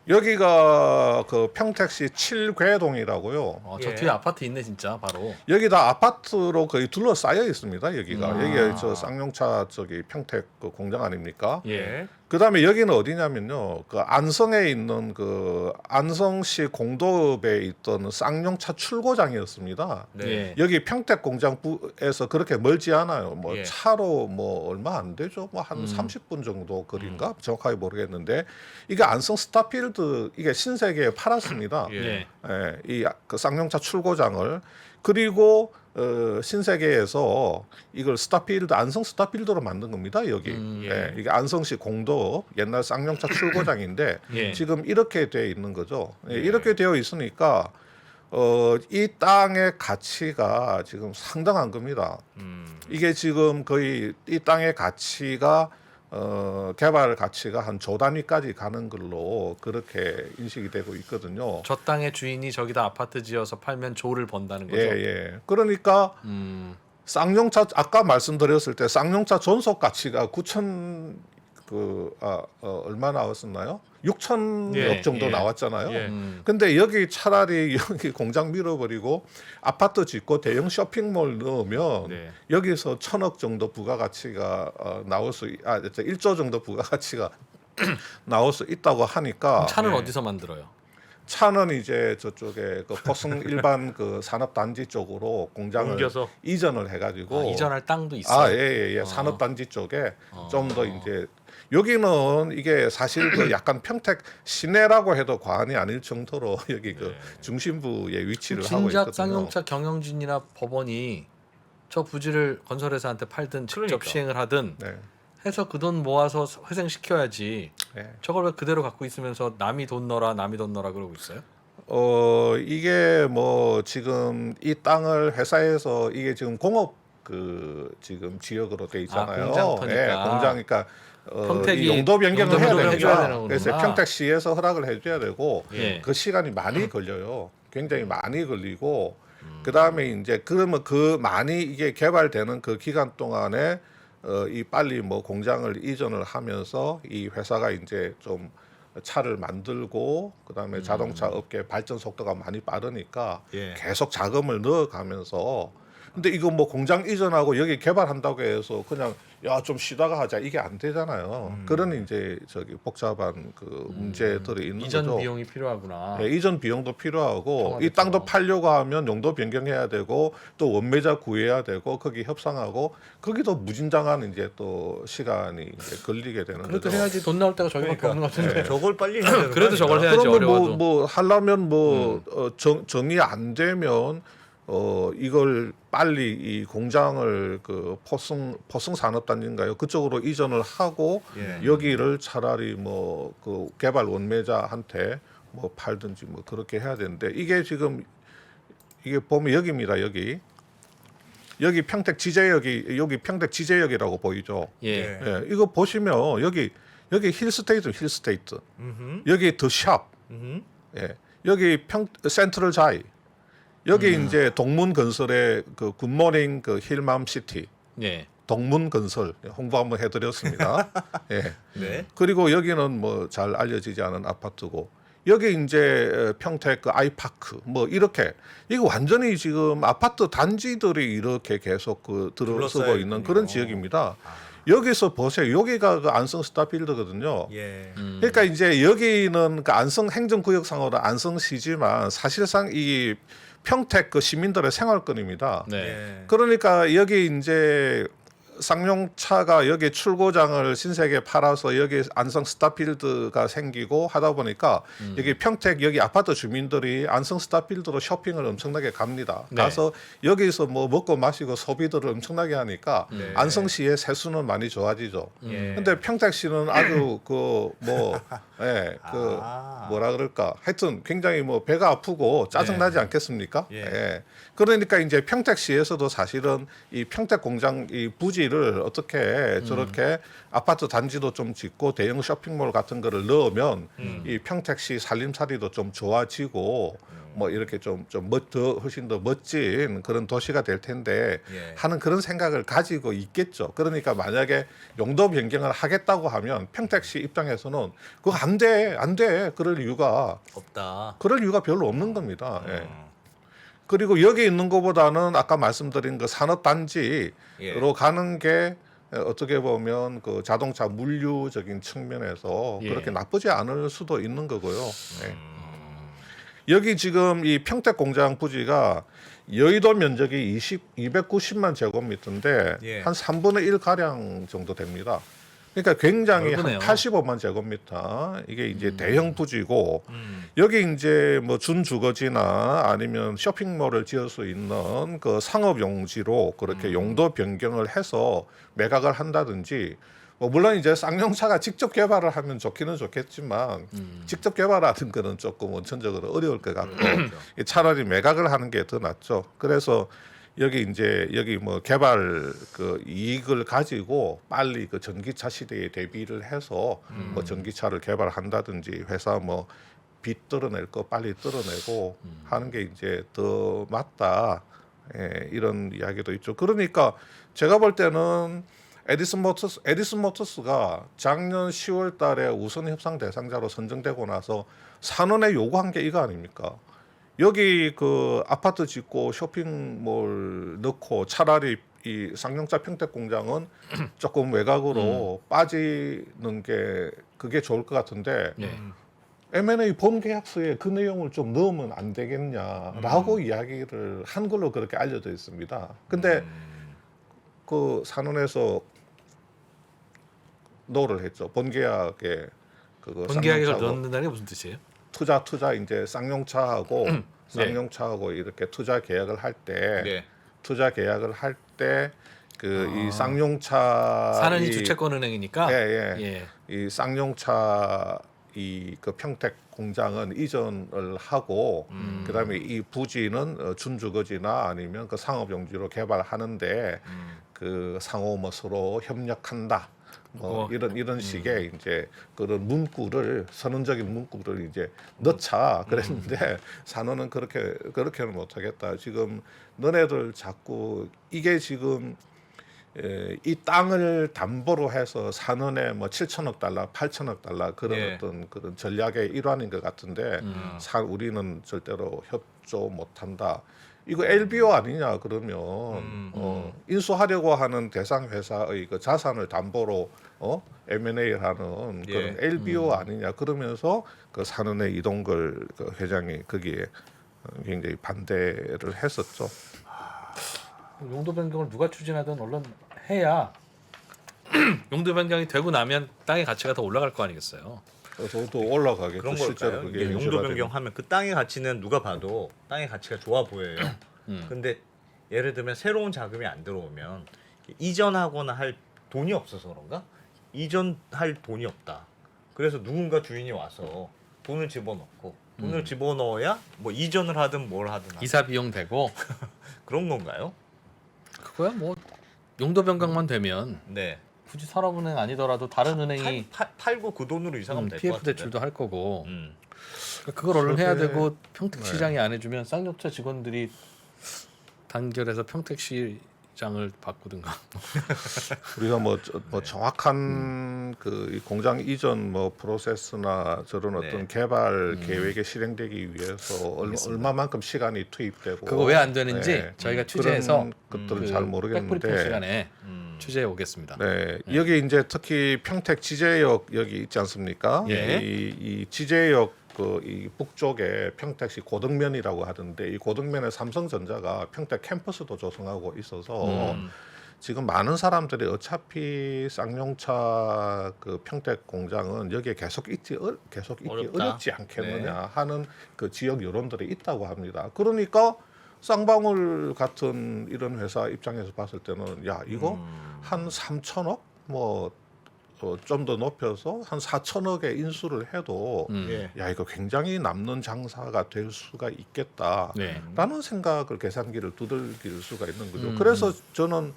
여기가 그 평택시 7괴동이라고요. 저 예. 뒤에 아파트 있네 진짜 바로. 여기 다 아파트로 거의 둘러싸여 있습니다. 여기가 여기 저 쌍용차 저기 평택 그 공장 아닙니까? 예. 그다음에 여기는 어디냐면요. 그 안성에 있는 그 안성시 공도읍에 있던 쌍용차 출고장이었습니다. 네. 예. 여기 평택 공장부에서 그렇게 멀지 않아요. 뭐 예. 차로 뭐 얼마 안 되죠. 뭐 한 30분 정도 거리인가 정확하게 모르겠는데 이게 안성 스타필드 이게 신세계에 팔았습니다. 예. 예. 이 그 쌍용차 출고장을 그리고 신세계에서 이걸 스타필드 안성 스타필드로 만든 겁니다. 여기 예, 이게 안성시 공도 옛날 쌍용차 출고장인데 예. 지금 이렇게 돼 있는 거죠. 예, 이렇게 되어 있으니까 이 땅의 가치가 지금 상당한 겁니다. 이게 지금 거의 이 땅의 가치가 개발 가치가 한 조 단위까지 가는 걸로 그렇게 인식이 되고 있거든요. 저 땅의 주인이 저기다 아파트 지어서 팔면 조를 번다는 거죠. 예. 그러니까 쌍용차 아까 말씀드렸을 때 쌍용차 존속 가치가 9천 얼마 나왔었나요? 6천억 예, 정도 예. 나왔잖아요. 예. 근데 여기 차라리 여기 공장 밀어버리고 아파트 짓고 대형 쇼핑몰 넣으면 네. 여기서 1,000억 정도 부가가치가 나올 수 1조 정도 부가가치가 나올 수 있다고 하니까 차는 네. 어디서 만들어요? 차는 이제 저쪽에 그 포승 일반 그 산업단지 쪽으로 공장을 옮겨서. 이전을 해가지고 이전할 땅도 있어요. 예. 산업단지 쪽에 좀 더 이제 여기는 이게 사실 그 약간 평택 시내라고 해도 과언이 아닐 정도로 여기 그 중심부에 위치를 하고 진작 있거든요. 쌍용차 경영진이나 법원이 저 부지를 건설회사한테 팔든 직접 그러니까. 시행을 하든 네. 해서 그 돈 모아서 회생시켜야지. 네. 저걸 왜 그대로 갖고 있으면서 남이 돈 넣어라 그러고 있어요? 이게 뭐 지금 이 땅을 회사에서 이게 지금 공업 그 지금 지역으로 돼 있잖아요. 공장터니까. 예, 공장이니까 평택이 이 용도 변경을 용도 해야 변경을 해줘야 되니까 되는구나. 그래서 평택시에서 허락을 해줘야 되고 예. 그 시간이 많이 걸려요. 굉장히 많이 걸리고 그 다음에 이제 그러면 그 많이 이게 개발되는 그 기간 동안에 이 빨리 뭐 공장을 이전을 하면서 이 회사가 이제 좀 차를 만들고 그다음에 자동차 업계 발전 속도가 많이 빠르니까 예. 계속 자금을 넣어가면서 근데 이거 뭐 공장 이전하고 여기 개발한다고 해서 그냥 야 좀 쉬다가 하자 이게 안 되잖아요. 그런 이제 저기 복잡한 그 문제들이 있는 이전 거죠. 비용이 필요하구나. 예, 이전 비용도 필요하고 청와대처럼. 이 땅도 팔려고 하면 용도 변경해야 되고 또 원매자 구해야 되고 거기 협상하고 거기도 무진장한 이제 또 시간이 이제 걸리게 되는 그래도 거죠. 해야지 돈 나올 때가 저기밖에 없는 것 같은데. 저걸 빨리 해야 되는 그래도 거 저걸 아닌가? 해야지 그러면 어려워도. 뭐 하려면 뭐 정리 안 되면 이걸 빨리 이 공장을 그 포승 산업단지인가요? 그쪽으로 이전을 하고 예. 여기를 차라리 뭐 그 개발 원매자한테 뭐 팔든지 뭐 그렇게 해야 되는데 이게 지금 이게 보면 여기입니다. 여기 평택 지제역이 평택 지제역이라고 보이죠. 예. 예, 이거 보시면 여기 힐스테이트 음흠. 여기 더샵 음흠. 예. 여기 센트럴 자이 여기 이제 동문건설의 그 굿모닝 그 힐맘시티 예. 동문건설 홍보 한번 해드렸습니다. 예. 네. 그리고 여기는 뭐 잘 알려지지 않은 아파트고 여기 이제 평택 그 아이파크 뭐 이렇게 이거 완전히 지금 아파트 단지들이 이렇게 계속 그 들어서고 둘러싸여 있는 있군요. 그런 지역입니다. 여기서 보세요. 여기가 그 안성 스타필드거든요. 예. 그러니까 이제 여기는 그 안성 행정구역상으로 안성시지만 사실상 이 평택 그 시민들의 생활권입니다. 네. 예. 그러니까 여기 이제 쌍용차가 여기 출고장을 신세계에 팔아서 여기 안성 스타필드가 생기고 하다 보니까 여기 평택 여기 아파트 주민들이 안성 스타필드로 쇼핑을 엄청나게 갑니다. 네. 가서 여기서 뭐 먹고 마시고 소비들을 엄청나게 하니까 네. 안성시의 세수는 많이 좋아지죠. 예. 근데 평택시는 아주 그 뭐 그 아. 뭐라 그럴까 하여튼 굉장히 뭐 배가 아프고 짜증나지 않겠습니까? 예. 예. 그러니까 이제 평택시에서도 사실은 이 평택 공장 이 부지를 어떻게 저렇게 아파트 단지도 좀 짓고 대형 쇼핑몰 같은 거를 넣으면 이 평택시 살림살이도 좀 좋아지고 뭐 이렇게 좀 더 훨씬 더 멋진 그런 도시가 될 텐데 예. 하는 그런 생각을 가지고 있겠죠. 그러니까 만약에 용도 변경을 하겠다고 하면 평택시 입장에서는 그거 안 돼. 그럴 이유가 없다. 별로 없는 겁니다. 예. 그리고 여기 있는 것보다는 아까 말씀드린 그 산업단지로 예. 가는 게 어떻게 보면 그 자동차 물류적인 측면에서 예. 그렇게 나쁘지 않을 수도 있는 거고요. 예. 여기 지금 이 평택 공장 부지가 여의도 면적이 290만 제곱미터인데 예. 한 3분의 1 가량 정도 됩니다. 그러니까 굉장히 넓으네요. 한 85만 제곱미터 이게 이제 대형 부지고 여기 이제 뭐 준주거지나 아니면 쇼핑몰을 지을 수 있는 그 상업 용지로 그렇게 용도 변경을 해서 매각을 한다든지 뭐 물론 이제 쌍용차가 직접 개발을 하면 좋기는 좋겠지만 직접 개발하는 거는 조금 원천적으로 어려울 것 같고 차라리 매각을 하는 게 더 낫죠. 그래서 여기 뭐 개발 그 이익을 가지고 빨리 그 전기차 시대에 대비를 해서 뭐 전기차를 개발한다든지 회사 뭐 빚 떨어낼 거 빨리 떨어내고 하는 게 이제 더 맞다. 이런 이야기도 있죠. 그러니까 제가 볼 때는 에디슨 모터스가 작년 10월 달에 우선 협상 대상자로 선정되고 나서 산원에 요구한 게 이거 아닙니까? 여기 그 아파트 짓고 쇼핑몰 넣고 차라리 이 쌍용차 평택 공장은 조금 외곽으로 빠지는 게 그게 좋을 것 같은데 M&A 본 계약서에 그 내용을 좀 넣으면 안 되겠냐라고 이야기를 한 걸로 그렇게 알려져 있습니다. 근데 그 산원에서 노를 했죠. 본 계약에 그거 본 계약을 쌍용차하고 넣는다는 게 무슨 뜻이에요? 투자 이제 쌍용차하고 이렇게 투자 계약을 할 때 투자 계약을 할 때 그 이 쌍용차 산은이 주채권은행이니까. 이 쌍용차 이 그 평택 공장은 이전을 하고 그다음에 이 부지는 준주거지나 아니면 그 상업용지로 개발하는데 그 상호 뭐 서로 협력한다. 뭐 이런 식의 이제 그런 문구를 선언적인 문구를 이제 넣자 그랬는데 산호는 그렇게는 못하겠다. 지금 너네들 자꾸 이게 지금 이 땅을 담보로 해서 산원에 뭐 7천억 달러, 8천억 달러 그런 어떤 그런 전략의 일환인 것 같은데 우리는 절대로 협조 못한다. 이거 LBO 아니냐 그러면 인수하려고 하는 대상 회사의 그 자산을 담보로 M&A를 하는 그런 LBO 아니냐 그러면서 그 산원의 이동걸 그 회장이 거기에 굉장히 반대를 했었죠. 용도 변경을 누가 추진하든 얼른 해야 용도 변경이 되고 나면 땅의 가치가 더 올라갈 거 아니겠어요. 저도 올라가겠죠. 그런 실제로 걸까요? 그게 이게 용도 인수가 변경하면 그 땅의 가치는 누가 봐도 땅의 가치가 좋아 보여요. 근데 예를 들면 새로운 자금이 안 들어오면 이전하거나 할 돈이 없어서 그런가? 이전할 돈이 없다. 그래서 누군가 주인이 와서 돈을 집어넣고 돈을 집어넣어야 뭐 이전을 하든 뭘 하든 이사 비용 되고 그런 건가요? 그거야 뭐 용도 변경만 되면 네. 굳이 산업은행 아니더라도 다른 은행이 팔고 그 돈으로 이사 가면 될 것 PF 같은데. 대출도 할 거고 음. 그러니까 그걸 얼른 해야 저게- 되고 평택시장이 안 해주면 쌍용차 직원들이 단결해서 평택시장을 바꾸든가. 우리가 뭐 정확한 그 이 공장 이전 뭐 프로세스나 저런 어떤 개발 계획에 실행되기 위해서 얼마만큼 시간이 투입되고 그거 왜 안 되는지 저희가 취재해서 그런 것들은 그 잘 백브리핑 모르겠는데 시간에 취재해 오겠습니다. 네, 여기 이제 특히 평택 지제역 여기 있지 않습니까? 예. 이 지제역 그 이 북쪽에 평택시 고덕면이라고 하던데 이 고덕면에 삼성전자가 평택 캠퍼스도 조성하고 있어서 지금 많은 사람들이 어차피 쌍용차 그 평택 공장은 여기에 계속 있기 어렵다. 어렵지 않겠느냐 하는 그 지역 여론들이 있다고 합니다. 그러니까 쌍방울 같은 이런 회사 입장에서 봤을 때는 야 이거 한 3천억 뭐 좀 더 높여서 한 4천억에 인수를 해도 예. 야 이거 굉장히 남는 장사가 될 수가 있겠다. 네. 라는 생각을 계산기를 두들길 수가 있는 거죠. 그래서 저는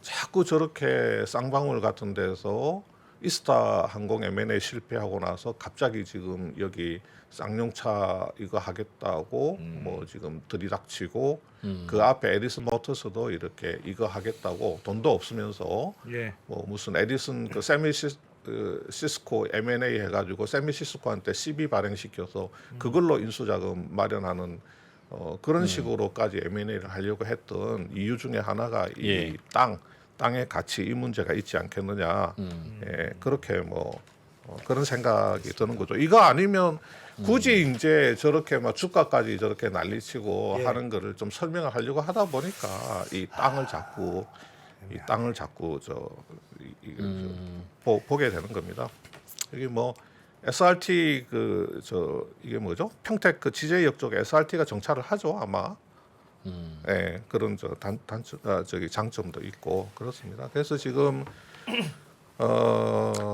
자꾸 저렇게 쌍방울 같은 데서 이스타 항공 M&A 실패하고 나서 갑자기 지금 여기 쌍용차 이거 하겠다고 뭐 지금 들이닥치고 그 앞에 에디슨 모터스도 이렇게 이거 하겠다고 돈도 없으면서 예. 뭐 무슨 에디슨 그 시스코 M&A 해가지고 세미시스코한테 CB 발행시켜서 그걸로 인수자금 마련하는 그런 식으로까지 M&A를 하려고 했던 이유 중에 하나가 예. 이 땅의 가치 이 문제가 있지 않겠느냐. 예, 그렇게 뭐 그런 생각이 드는 거죠. 이거 아니면 굳이 이제 저렇게 막 주가까지 저렇게 난리치고 예. 하는 거를 좀 설명을 하려고 하다 보니까 이 땅을 자꾸 이 땅을 자꾸 보게 되는 겁니다. 여기 뭐 SRT 이게 뭐죠? 평택 그 지제역 쪽에 SRT가 정차를 하죠 아마. 예, 그런 장점도 있고 그렇습니다. 그래서 지금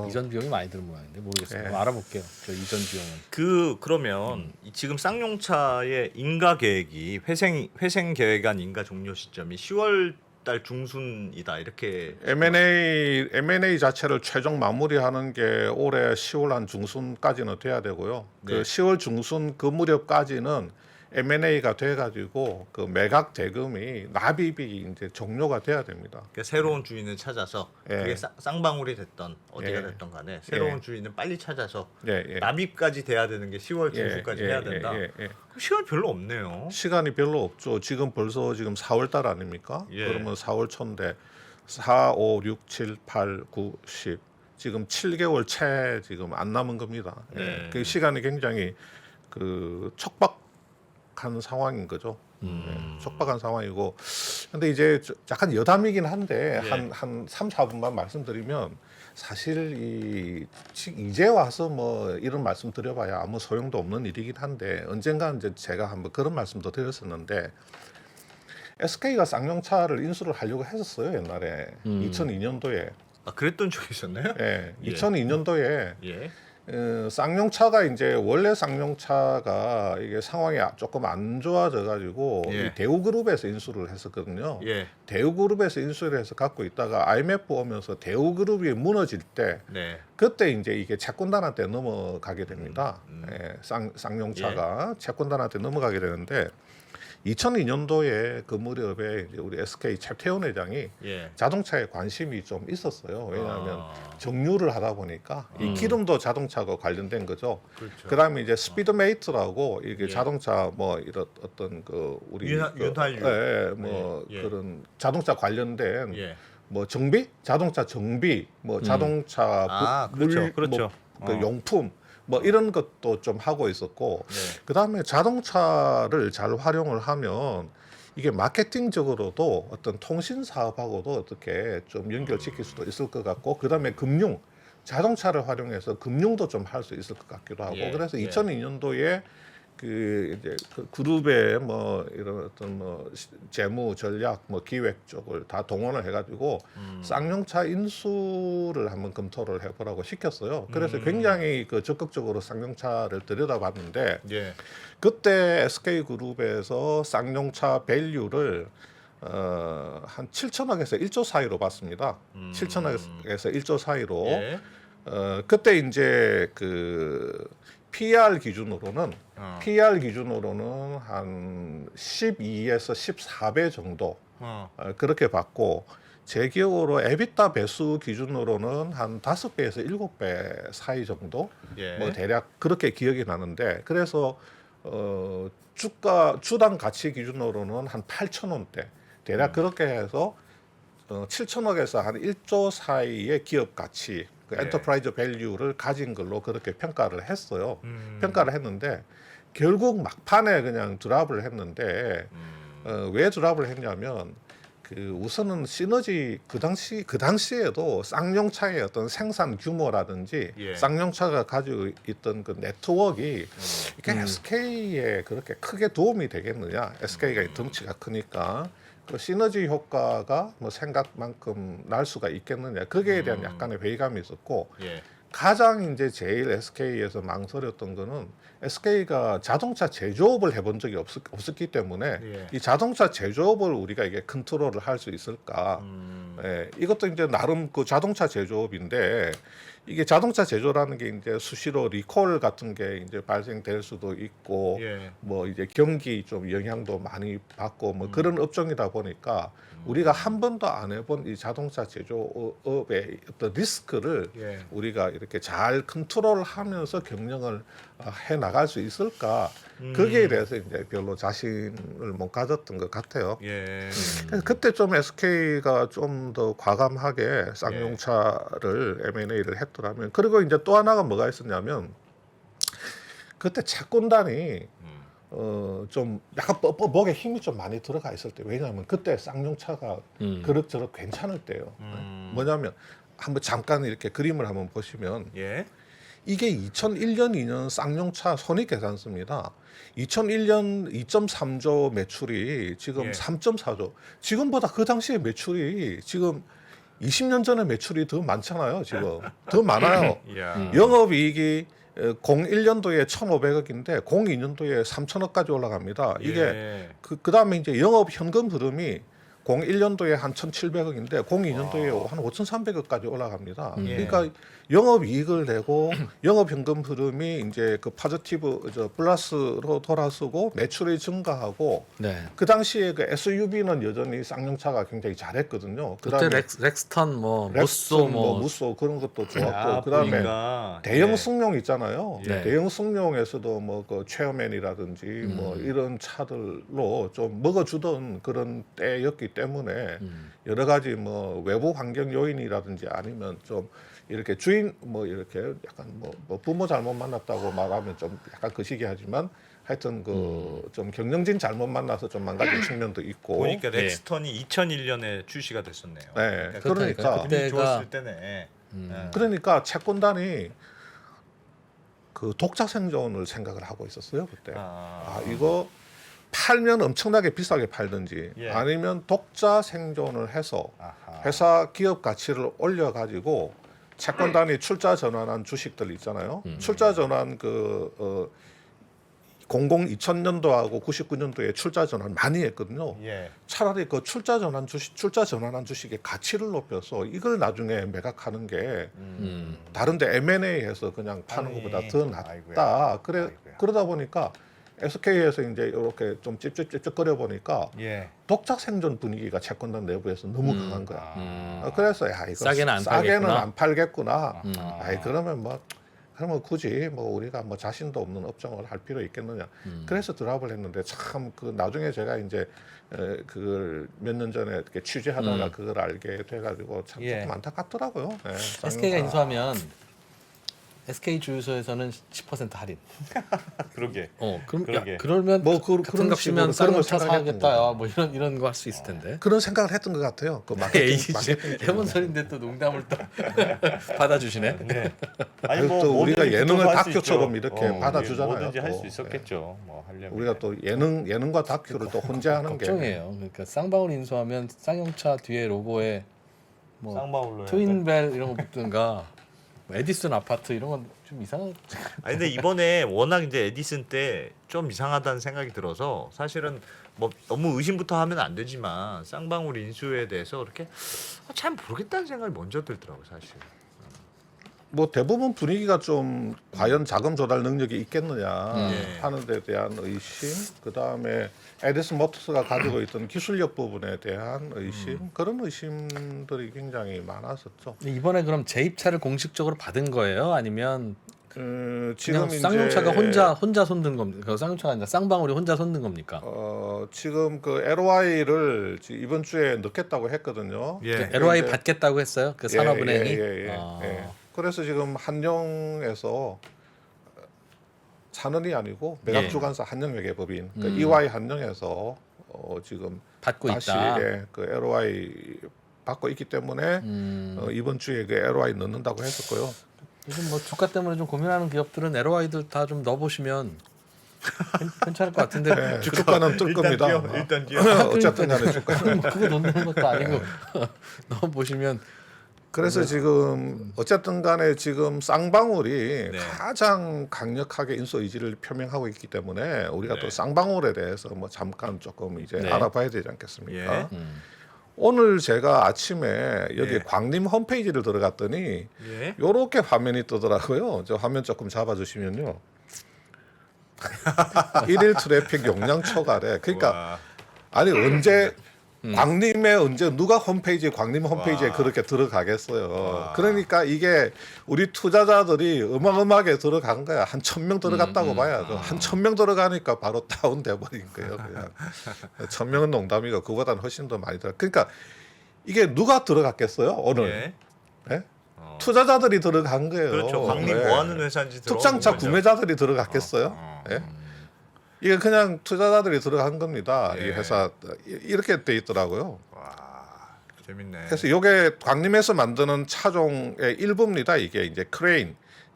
이전 비용이 많이 드는 모양인데 모르겠어요. 네. 한번 알아볼게요. 저 이전 비용은. 그러면 지금 쌍용차의 인가 계획이 회생 계획안 인가 종료 시점이 10월 달 중순이다 이렇게 M&A 자체를 최종 마무리하는 게 올해 10월 한 중순까지는 돼야 되고요. 네. 그 10월 중순 그 무렵까지는 M&A가 돼가지고 그 매각 대금이 납입이 이제 종료가 돼야 됩니다. 그러니까 새로운 주인을 찾아서 예. 그게 쌍방울이 됐던 어디가 예. 됐던 간에 새로운 예. 주인을 빨리 찾아서 예. 납입까지 돼야 되는 게 10월 중순까지 해야 된다. 예. 그럼 시간 별로 없네요. 시간이 별로 없죠. 지금 벌써 지금 4월 달 아닙니까? 예. 그러면 4월 초인데 4, 5, 6, 7, 8, 9, 10 지금 7개월 채 지금 안 남은 겁니다. 네. 그 시간이 굉장히 그 촉박한 상황인 거죠. 촉박한 상황이고 근데 이제 약간 여담이긴 한데 예. 한 3, 4분만 말씀드리면 사실 이제 와서 뭐 이런 말씀 드려봐야 아무 소용도 없는 일이긴 한데 언젠가 이제 제가 한번 그런 말씀도 드렸었는데 SK가 쌍용차를 인수를 하려고 했었어요 옛날에 2002년도에 그랬던 적이 있었나요? 예, 예. 2002년도에 예. 쌍용차가 이제 원래 쌍용차가 이게 상황이 조금 안 좋아져 가지고 예. 이 대우그룹에서 인수를 했었거든요. 예. 대우그룹에서 인수를 해서 갖고 있다가 IMF 오면서 대우그룹이 무너질 때 네. 그때 이제 이게 채권단한테 넘어가게 됩니다. 예, 쌍용차가 예. 채권단한테 넘어가게 되는데 2002년도에 그 무렵에 이제 우리 SK 최태원 회장이 예. 자동차에 관심이 좀 있었어요. 왜냐하면 아. 정유를 하다 보니까 이 기름도 자동차하고 관련된 거죠. 그렇죠. 그다음에 이제 스피드메이트라고 이게 예. 자동차 뭐 이런 어떤 그 우리 윤활유. 뭐 예. 그런 자동차 관련된 예. 뭐 정비, 자동차 정비, 뭐 자동차 그렇죠. 그렇죠. 그 용품 뭐 이런 것도 좀 하고 있었고 네. 그다음에 자동차를 잘 활용을 하면 이게 마케팅적으로도 어떤 통신 사업하고도 어떻게 좀 연결시킬 수도 있을 것 같고 그다음에 금융 자동차를 활용해서 금융도 좀 할 수 있을 것 같기도 하고 예, 그래서 예. 2002년도에 그 이제 그 그룹의 뭐 이런 어떤 뭐 재무 전략 뭐 기획 쪽을 다 동원을 해가지고 쌍용차 인수를 한번 검토를 해보라고 시켰어요. 그래서 굉장히 그 적극적으로 쌍용차를 들여다봤는데 예. 그때 SK 그룹에서 쌍용차 밸류를 한 7천억에서 1조 사이로 봤습니다. 7천억에서 1조 사이로 예. 그때 이제 그 PR 기준으로는 한 12에서 14배 정도 그렇게 봤고 제 기억으로 에비타 배수 기준으로는 한 5배에서 7배 사이 정도 예. 뭐 대략 그렇게 기억이 나는데 그래서 주당 가치 기준으로는 한 8,000원대 대략 그렇게 해서 7천억에서 한 1조 사이의 기업 가치 그 네. 엔터프라이즈 밸류를 가진 걸로 그렇게 평가를 했어요. 평가를 했는데 결국 막판에 그냥 드랍을 했는데 왜 드랍을 했냐면 그 우선은 시너지 그 당시에도 쌍용차의 어떤 생산 규모라든지 예. 쌍용차가 가지고 있던 그 네트워크가 이게 SK에 그렇게 크게 도움이 되겠느냐? SK가 덩치가 크니까 그 시너지 효과가 뭐 생각만큼 날 수가 있겠느냐? 거기에 대한 약간의 회의감이 있었고 예. 가장 이제 제일 SK에서 망설였던 거는 SK가 자동차 제조업을 해본 적이 없었기 때문에 예. 이 자동차 제조업을 우리가 이게 컨트롤을 할 수 있을까? 예, 이것도 이제 나름 그 자동차 제조업인데 이게 자동차 제조라는 게 이제 수시로 리콜 같은 게 이제 발생될 수도 있고 예. 뭐 이제 경기 좀 영향도 많이 받고 뭐 그런 업종이다 보니까 우리가 한 번도 안 해본 이 자동차 제조업의 어떤 리스크를 예. 우리가 이렇게 잘 컨트롤하면서 경영을 해 나갈 수 있을까? 거기에 대해서 이제 별로 자신을 못 가졌던 것 같아요. 예. 그래서 그때 좀 SK가 좀 더 과감하게 쌍용차를 M&A를 했더라면 그리고 이제 또 하나가 뭐가 있었냐면 그때 채권단이 좀 약간 목에 힘이 좀 많이 들어가 있을 때 왜냐하면 그때 쌍용차가 그럭저럭 괜찮을 때요. 뭐냐면 한번 잠깐 이렇게 그림을 한번 보시면 예. 이게 2001년 2년 쌍용차 손익계산서입니다. 2001년 2.3조 매출이 지금 예. 3.4조. 지금보다 그 당시에 매출이 지금 20년 전에 매출이 더 많잖아요. 지금 더 많아요. 이야. 영업이익이 01년도에 1,500억인데 02년도에 3,000억까지 올라갑니다. 이게 예. 그다음에 이제 영업 현금 흐름이 01년도에 한 1,700억인데 02년도에 한 5,300억까지 올라갑니다. 예. 그러니까 영업 이익을 내고 영업 현금 흐름이 이제 그 파지티브 플러스로 돌아서고 매출이 증가하고 네. 그 당시에 그 SUV는 여전히 쌍용차가 굉장히 잘했거든요. 그때 렉스턴 뭐 무쏘 뭐 무쏘 그런 것도 좋았고 아, 그다음에 보니까. 대형 예. 승용 있잖아요. 네. 대형 승용에서도 뭐 그 체어맨이라든지 뭐 이런 차들로 좀 먹어주던 그런 때였기 때문에 여러 가지 뭐 외부 환경 요인이라든지 아니면 좀 이렇게 주인 뭐 이렇게 약간 뭐 부모 잘못 만났다고 말하면 좀 약간 거시기하지만 하여튼 그 좀 경영진 잘못 만나서 좀 망가진 측면도 있고. 보니까 렉스턴이 2001년에 출시가 됐었네요. 네, 그렇다니까요. 그러니까 그때- 운이 좋았을 때네. 그러니까 채권단이 그 독자 생존을 생각을 하고 있었어요 그때. 아 이거 팔면 엄청나게 비싸게 팔든지 예. 아니면 독자 생존을 해서 아하. 회사 기업 가치를 올려 가지고 채권단이 출자 전환한 주식들 있잖아요. 출자 전환 2000년도하고 99년도에 출자 전환 많이 했거든요. 예. 차라리 그 출자 전환한 주식의 가치를 높여서 이걸 나중에 매각하는 게 다른데 M&A해서 그냥 파는 아니, 것보다 더 낫다. 아이고야. 그래 아이고야. 그러다 보니까 SK에서 이제 이렇게 좀 찝찝거려 보니까 예. 독자 생존 분위기가 채권단 내부에서 너무 강한 거야. 그래서 야 이거 싸게는 안 싸게는 팔겠구나. 안 팔겠구나. 아. 아이 그러면 그러면 굳이 뭐 우리가 뭐 자신도 없는 업종을 할 필요 있겠느냐. 그래서 드랍을 했는데 참 그 나중에 제가 이제 그걸 몇 년 전에 이렇게 취재하다가 그걸 알게 돼가지고 참 예. 조금 안타깝더라고요. 네, SK가 인수하면 SK 주유소에서는 10% 할인. 그러게. 그럼 그러게. 그러면 뭐 그런 같은 값이면 식으로 그런 걸 쌍용차 생각했던 사야겠다. 거죠. 뭐 이런 거 할 수 있을 텐데. 그런 생각을 했던 것 같아요. 그 마케팅 해본 소리인데 또 농담을 또 받아주시네. 네. 아니, 또 우리가 뭐든지 예능을 할수 다큐처럼 있죠. 이렇게 받아주잖아요, 뭐든지 할 또. 수 있었겠죠. 뭐 하려면. 우리가 또 예능과 다큐를 또 혼재하는 게 걱정이에요. 그러니까 쌍방울 인수하면 쌍용차 뒤에 로고에 뭐 쌍방울로. 트윈벨 이런 거 붙든가 뭐 에디슨 아파트 이런 건 좀 이상한. 아니 근데 이번에 워낙 이제 에디슨 때 좀 이상하다는 생각이 들어서 사실은 뭐 너무 의심부터 하면 안 되지만 쌍방울 인수에 대해서 그렇게 잘 모르겠다는 생각이 먼저 들더라고 사실. 뭐 대부분 분위기가 좀 과연 자금 조달 능력이 있겠느냐 예. 하는 데 대한 의심, 그 다음에 에디슨 모터스가 가지고 있던 기술력 부분에 대한 의심, 그런 의심들이 굉장히 많았었죠. 이번에 그럼 재입차를 공식적으로 받은 거예요? 아니면 지금 그냥 쌍용차가 이제 혼자 손든 겁니까? 그 쌍용차가 아니라 쌍방울이 혼자 손든 겁니까? 지금 그 LOI를 이번 주에 넣겠다고 했거든요. 예. 그 LOI 이제- 받겠다고 했어요? 그 산업은행이. 예. 그래서 지금 한영에서 산은이 아니고 매각주관사 한영회계법인 그 EY 한영에서 지금 받고 다시 있다. 그 LOI 받고 있기 때문에 이번 주에 그 LOI 넣는다고 했었고요. 요즘 뭐 주가 때문에 좀 고민하는 기업들은 LOI들 다 좀 넣어보시면 괜찮을 것 같은데. 네, 주가는 뜰 겁니다. 일단 뛰어. 어쨌든 간에 주가. 뭐 그거 넣는 것도 아니고 넣어보시면 그래서 지금 어쨌든 간에 지금 쌍방울이 네. 가장 강력하게 인수 의지를 표명하고 있기 때문에 우리가 또 쌍방울에 대해서 뭐 잠깐 조금 이제 네. 알아봐야 되지 않겠습니까? 예. 오늘 제가 아침에 여기 예. 광림 홈페이지를 들어갔더니 예. 요렇게 화면이 뜨더라고요. 저 화면 조금 잡아주시면요. 일일 트래픽 용량 초과래. 그러니까 와. 아니 언제 광림에 언제 누가 광림 홈페이지에 와. 그렇게 들어가겠어요. 와. 그러니까 이게 우리 투자자들이 어마어마하게 들어간 거야. 한 1,000명 들어갔다고 봐야죠. 한 1,000명 들어가니까 바로 다운돼 버린 거예요. 그냥 1,000명은 농담이고 그보다는 훨씬 더 많이 들어. 그러니까 이게 누가 들어갔겠어요 오늘? 예. 네? 투자자들이 들어간 거예요. 그렇죠. 광림 네. 뭐 하는 회사인지 들어보면 특장차 이제- 구매자들이 들어갔겠어요? 예? 이게 그냥 투자자들이 들어간 겁니다. 이 예. 회사 이렇게 돼 있더라고요. 와 재밌네. 그래서 이게 광림에서 만드는 차종의 일부입니다. 이게 이제 크레인,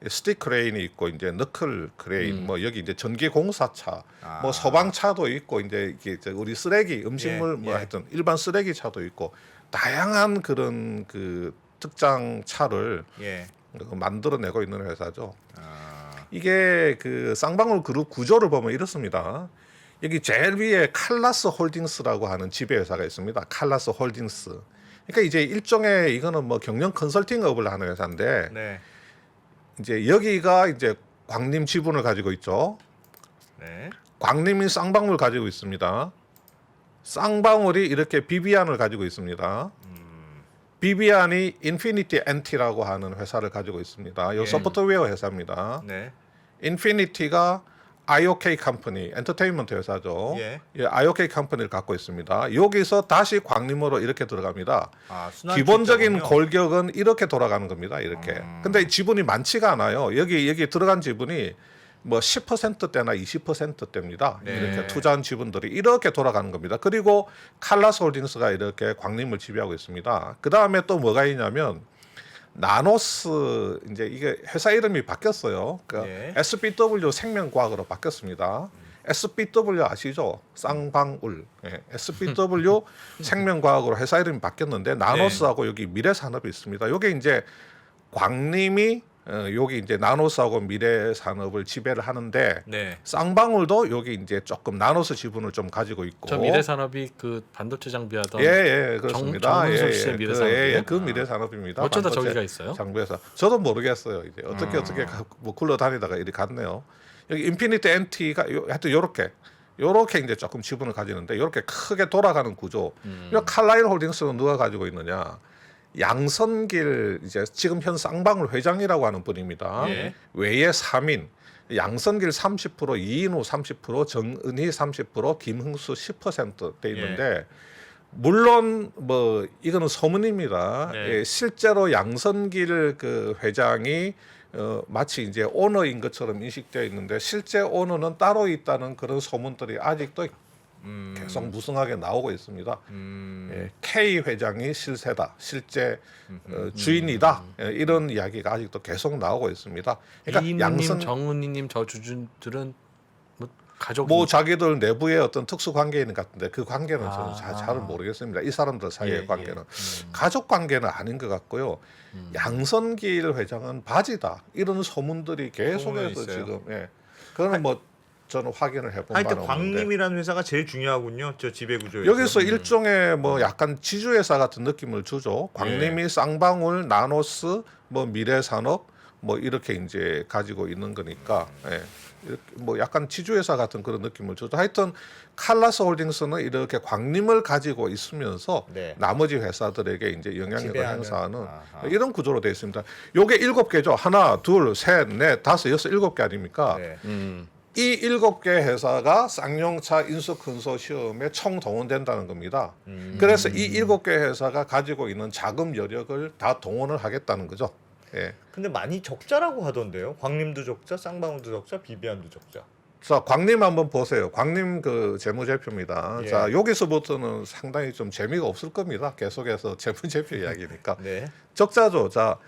스틱 크레인이 있고 이제 너클 크레인, 뭐 여기 이제 전기 공사차, 뭐 소방차도 있고 이제 이게 우리 쓰레기, 음식물 예, 뭐 예. 하여튼 일반 쓰레기 차도 있고 다양한 그런 그 특장 차를 예. 만들어내고 있는 회사죠. 아, 이게 그 쌍방울 그룹 구조를 보면 이렇습니다. 여기 제일 위에 칼라스 홀딩스라고 하는 지배회사가 있습니다. 칼라스 홀딩스. 그러니까 이제 일종의 이거는 뭐 경영 컨설팅업을 하는 회사인데 네. 이제 여기가 이제 광림 지분을 가지고 있죠. 네. 광림이 쌍방울 가지고 있습니다. 쌍방울이 이렇게 비비안을 가지고 있습니다. 비비안이 인피니티 NT라고 하는 회사를 가지고 있습니다. 이 예. 소프트웨어 회사입니다. 네. 인피니티가 IOK 컴퍼니, 엔터테인먼트 회사죠. 예. IOK 컴퍼니를 갖고 있습니다. 여기서 다시 광림으로 이렇게 들어갑니다. 아, 순환 기본적인 출자군요. 골격은 이렇게 돌아가는 겁니다. 이렇게. 근데 지분이 많지가 않아요. 여기 들어간 지분이 뭐 10%대나 20%대입니다. 네. 이렇게 투자한 지분들이 이렇게 돌아가는 겁니다. 그리고 칼라스 홀딩스가 이렇게 광림을 지배하고 있습니다. 그 다음에 또 뭐가 있냐면 나노스 이제 이게 회사 이름이 바뀌었어요. 그러니까 예. SBW 생명과학으로 바뀌었습니다. SBW 아시죠? 쌍방울. 예. SBW 생명과학으로 회사 이름이 바뀌었는데 나노스하고 여기 미래산업이 있습니다. 여기 이제 광림이 여기 이제 나노스하고 미래산업을 지배를 하는데 네. 쌍방울도 여기 이제 조금 나노스 지분을 좀 가지고 있고. 저 미래산업이 그 반도체 장비하던 예, 그렇습니다. 정문솔 씨의 미래산업이에요? 그 미래산업입니다. 어쩌다 반도체 저기가 있어요? 장비회사. 저도 모르겠어요. 이제 어떻게 뭐 굴러다니다가 이리 갔네요. 여기 인피니티 NT가 하여튼 요렇게 이제 조금 지분을 가지는데 이렇게 크게 돌아가는 구조. 이 칼라일 홀딩스는 누가 가지고 있느냐? 양선길 이제 지금 현 쌍방울 회장이라고 하는 분입니다. 예. 외에 3인. 양선길 30%, 이인우 30%, 정은희 30%, 김흥수 10%돼 있는데 물론 뭐 이거는 소문입니다. 네. 예, 실제로 양선길 그 회장이 마치 이제 오너인 것처럼 인식되어 있는데 실제 오너는 따로 있다는 그런 소문들이 아직도 계속 무성하게 나오고 있습니다. 예, K 회장이 실세다, 실제 주인이다 이런 이야기가 아직도 계속 나오고 있습니다. 그러니까 이인우님, 정은희님 저 주주들은 뭐 가족 뭐 자기들 내부의 어떤 특수 관계인 것 같은데 그 관계는 저는 아. 잘 모르겠습니다. 이 사람들 사이의 예, 관계는 가족 관계는 아닌 것 같고요. 양선길 회장은 바지다 이런 소문들이 소문은 계속해서 있어요. 지금 그거는 뭐 저는 확인을 해본 하여튼 바는 없는데 광림이라는 회사가 제일 중요하군요. 저 지배 구조에서. 여기서 일종의 뭐 약간 지주회사 같은 느낌을 주죠. 광림이 쌍방울, 나노스, 뭐 미래산업 뭐 이렇게 이제 가지고 있는 거니까 이렇게 뭐 약간 지주회사 같은 그런 느낌을 주죠. 하여튼 칼라스 홀딩스는 이렇게 광림을 가지고 있으면서 네. 나머지 회사들에게 이제 영향력을 지배하는. 행사하는 아하. 이런 구조로 되어 있습니다. 요게 7개죠. 하나, 둘, 셋, 넷, 다섯, 여섯, 7개 아닙니까? 네. 이 7개 회사가 쌍용차 인수 컨소시엄에 총 동원된다는 겁니다. 그래서 이 7개 회사가 가지고 있는 자금 여력을 다 동원을 하겠다는 거죠. 예. 근데 많이 적자라고 하던데요. 광림도 적자, 쌍방울도 적자, 비비안도 적자. 자, 광림 한번 보세요. 광림 그 재무제표입니다. 예. 자, 여기서부터는 상당히 좀 재미가 없을 겁니다. 계속해서 재무제표 이야기니까. 네. 적자죠. 자,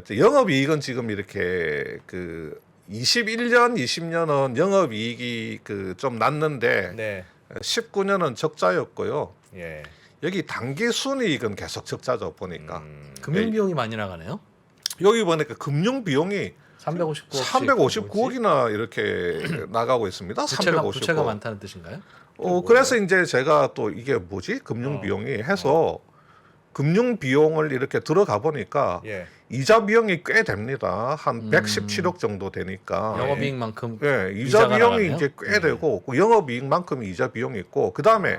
영업이익은 지금 이렇게 그 21년, 20년은 영업이익이 그 좀 났는데 네. 19년은 적자였고요. 예. 여기 단기 순이익은 계속 적자죠 보니까. 금융 비용이 많이 나가네요. 여기 보니까 금융 비용이 359억. 350억이나 이렇게 나가고 있습니다. 부채가 350억. 많다는 뜻인가요? 그래서 이제 제가 또 이게 뭐지? 금융 비용이 해서 금융 비용을 이렇게 들어가 보니까 예. 이자 비용이 꽤 됩니다. 한 117억 정도 되니까. 영업이익만큼 예, 이자 이자가 비용이 나가네요? 이제 꽤 되고 그 영업이익만큼 이자 비용이 있고 그 다음에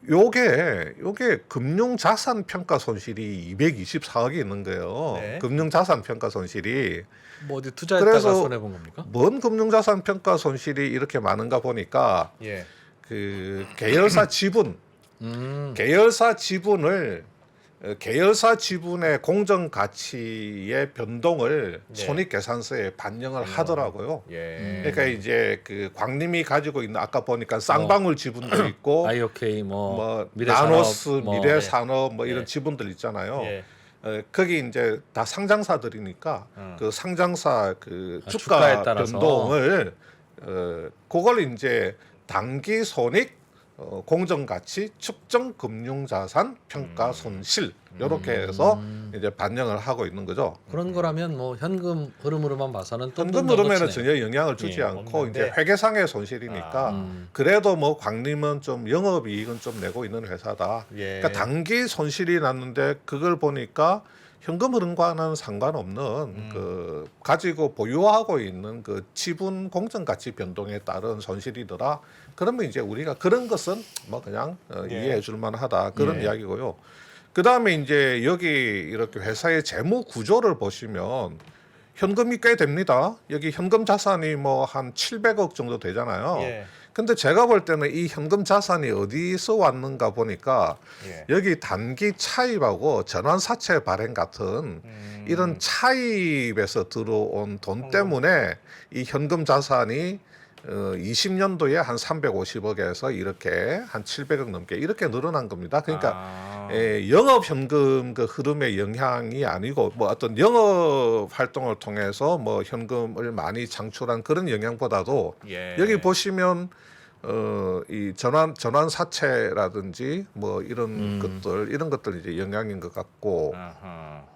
요게 금융 자산 평가 손실이 224억이 있는 거예요. 네. 금융 자산 평가 손실이 뭐 어디 투자했다가 그래서 손해 본 겁니까? 뭔 금융 자산 평가 손실이 이렇게 많은가 보니까 예. 그 계열사 지분 음. 계열사 지분을 계열사 지분의 공정 가치의 변동을 네. 손익계산서에 반영을 하더라고요. 예. 그러니까 이제 그 광림이 가지고 있는 아까 보니까 쌍방울 지분도 있고 IOK 뭐 미래산업, 나노스, 뭐, 미래산업 뭐 이런 네. 지분들 있잖아요. 예. 거기 이제 다 상장사들이니까 그 상장사 그 주가에 주가 따라서. 변동을 그걸 이제 단기 손익 공정가치 측정 금융자산 평가 손실 이렇게 해서 이제 반영을 하고 있는 거죠. 그런 거라면 뭐 현금 흐름으로만 봐서는 또 현금 좀 더 흐름에는 거치네요. 전혀 영향을 주지 예, 않고 없는데. 이제 회계상의 손실이니까 그래도 뭐 광림은 좀 영업이익은 좀 내고 있는 회사다. 예. 그러니까 단기 손실이 났는데 그걸 보니까 현금 흐름과는 상관없는 그 가지고 보유하고 있는 그 지분 공정 가치 변동에 따른 손실이더라. 그러면 이제 우리가 그런 것은 뭐 그냥 이해해 줄 만하다. 그런 예. 이야기고요. 그다음에 이제 여기 이렇게 회사의 재무 구조를 보시면 현금이 꽤 됩니다. 여기 현금 자산이 뭐 한 700억 정도 되잖아요. 예. 근데 제가 볼 때는 이 현금 자산이 어디서 왔는가 보니까 예. 여기 단기 차입하고 전환사채 발행 같은 이런 차입에서 들어온 돈 때문에 이 현금 자산이 20년도에 한 350억에서 이렇게 한 700억 넘게 이렇게 늘어난 겁니다. 그러니까 영업 현금 그 흐름의 영향이 아니고 뭐 어떤 영업 활동을 통해서 뭐 현금을 많이 창출한 그런 영향보다도 예. 여기 보시면 이 전환사채라든지 뭐 이런 것들 이제 영향인 것 같고 아하.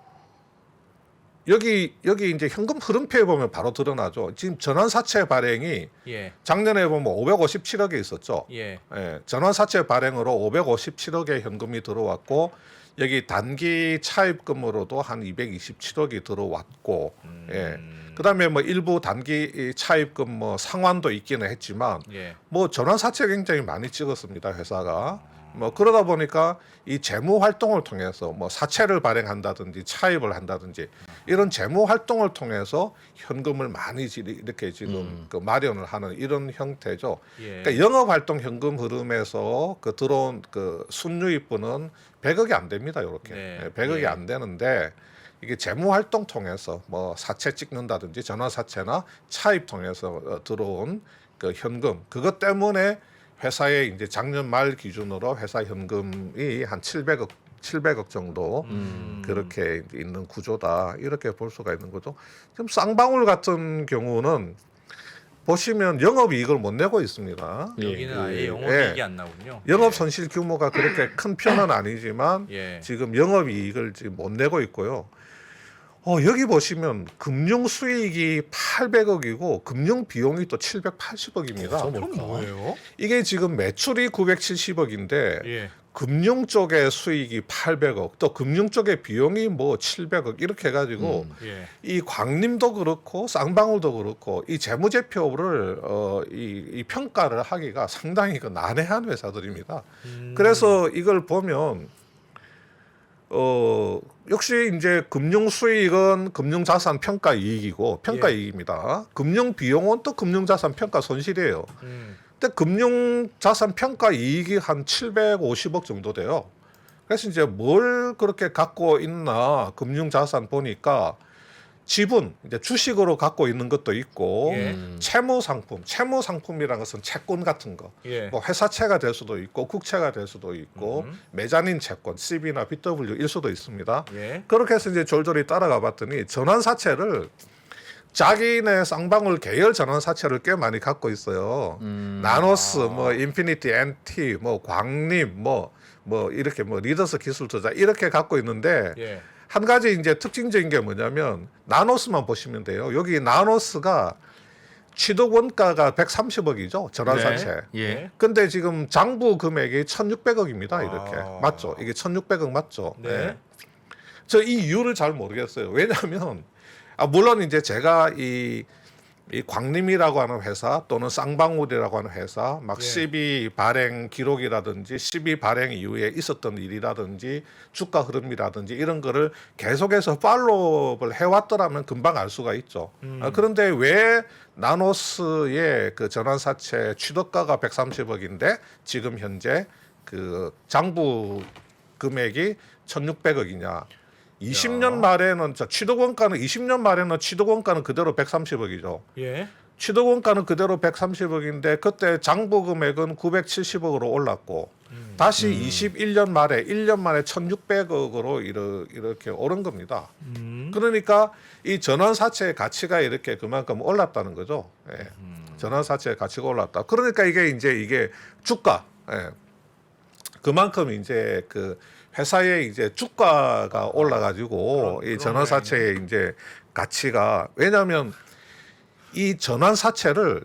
여기 이제 현금 흐름표에 보면 바로 드러나죠. 지금 전환사채 발행이 예. 작년에 보면 557억에 있었죠. 예. 예, 전환사채 발행으로 557억의 현금이 들어왔고 여기 단기 차입금으로도 한 227억이 들어왔고 예. 그다음에 뭐 일부 단기 차입금 뭐 상환도 있기는 했지만 예. 뭐 전환사채 굉장히 많이 찍었습니다 회사가. 뭐 그러다 보니까 이 재무 활동을 통해서 뭐 사채를 발행한다든지 차입을 한다든지 이런 재무 활동을 통해서 현금을 많이 이렇게 지금 그 마련을 하는 이런 형태죠. 예. 그러니까 영업 활동 현금 흐름에서 그 들어온 그 순유입분은 100억이 안 됩니다. 이렇게 네. 100억이 예. 안 되는데 이게 재무 활동 통해서 뭐 사채 찍는다든지 전환사채나 차입 통해서 들어온 그 현금 그것 때문에 회사의 이제 작년 말 기준으로 회사 현금이 한 700억 정도 그렇게 있는 구조다 이렇게 볼 수가 있는 거죠. 지금 쌍방울 같은 경우는 보시면 영업이익을 못 내고 있습니다. 여기는 아예 예. 영업이익이 안 나군요. 영업 손실 규모가 그렇게 큰 편은 아니지만 예. 지금 영업이익을 지금 못 내고 있고요. 여기 보시면 금융 수익이 800억이고 금융 비용이 또 780억입니다. 그럼 뭐예요? 이게 지금 매출이 970억인데 예. 금융 쪽의 수익이 800억, 또 금융 쪽의 비용이 뭐 700억 이렇게 해가지고 예. 이 광림도 그렇고 쌍방울도 그렇고 이 재무제표를 이 평가를 하기가 상당히 그 난해한 회사들입니다. 그래서 이걸 보면 역시 이제 금융 수익은 금융 자산 평가 이익이고 평가 이익입니다. 금융 비용은 또 금융 자산 평가 손실이에요. 근데 금융 자산 평가 이익이 한 750억 정도 돼요. 그래서 이제 뭘 그렇게 갖고 있나 금융 자산 보니까 지분 이제 주식으로 갖고 있는 것도 있고 예. 채무 상품이라는 것은 채권 같은 거 예. 뭐 회사채가 될 수도 있고 국채가 될 수도 있고 매자닌 채권 CB나 BW일 수도 있습니다. 예. 그렇게 해서 이제 졸졸이 따라가 봤더니 전환사채를 자기네 쌍방울 계열 전환사채를 꽤 많이 갖고 있어요. 나노스, 뭐 인피니티 NT, 뭐 광림, 뭐 이렇게 뭐 리더스 기술투자 이렇게 갖고 있는데 예. 한 가지 이제 특징적인 게 뭐냐면 나노스만 보시면 돼요. 여기 나노스가 취득 원가가 130억이죠. 전환사채. 예. 근데 지금 장부 금액이 1,600억입니다. 이렇게 아. 맞죠? 이게 1,600억 맞죠? 네. 저 이 이유를 잘 모르겠어요. 왜냐하면 물론 이제 제가 이 광림이라고 하는 회사 또는 쌍방울이라고 하는 회사 막 예. CB 발행 기록이라든지 CB 발행 이후에 있었던 일이라든지 주가 흐름이라든지 이런 거를 계속해서 팔로우를 해왔더라면 금방 알 수가 있죠. 그런데 왜 나노스의 그 전환사채 취득가가 130억인데 지금 현재 그 장부 금액이 1,600억이냐. 20년 말에는 취득 원가는 20년 말에는 취득 원가는 그대로 130억이죠. 예. 취득 원가는 그대로 130억인데 그때 장부 금액은 970억으로 올랐고 다시 21년 말에 1년 만에 1,600억으로 이렇게 오른 겁니다. 그러니까 이 전환사채의 가치가 이렇게 그만큼 올랐다는 거죠. 예. 전환사채의 가치가 올랐다. 그러니까 이게 주가, 예. 그만큼 이제 그 회사의 이제 주가가 올라가지고 이 전환사채의 이제 가치가 왜냐하면 이 전환사채를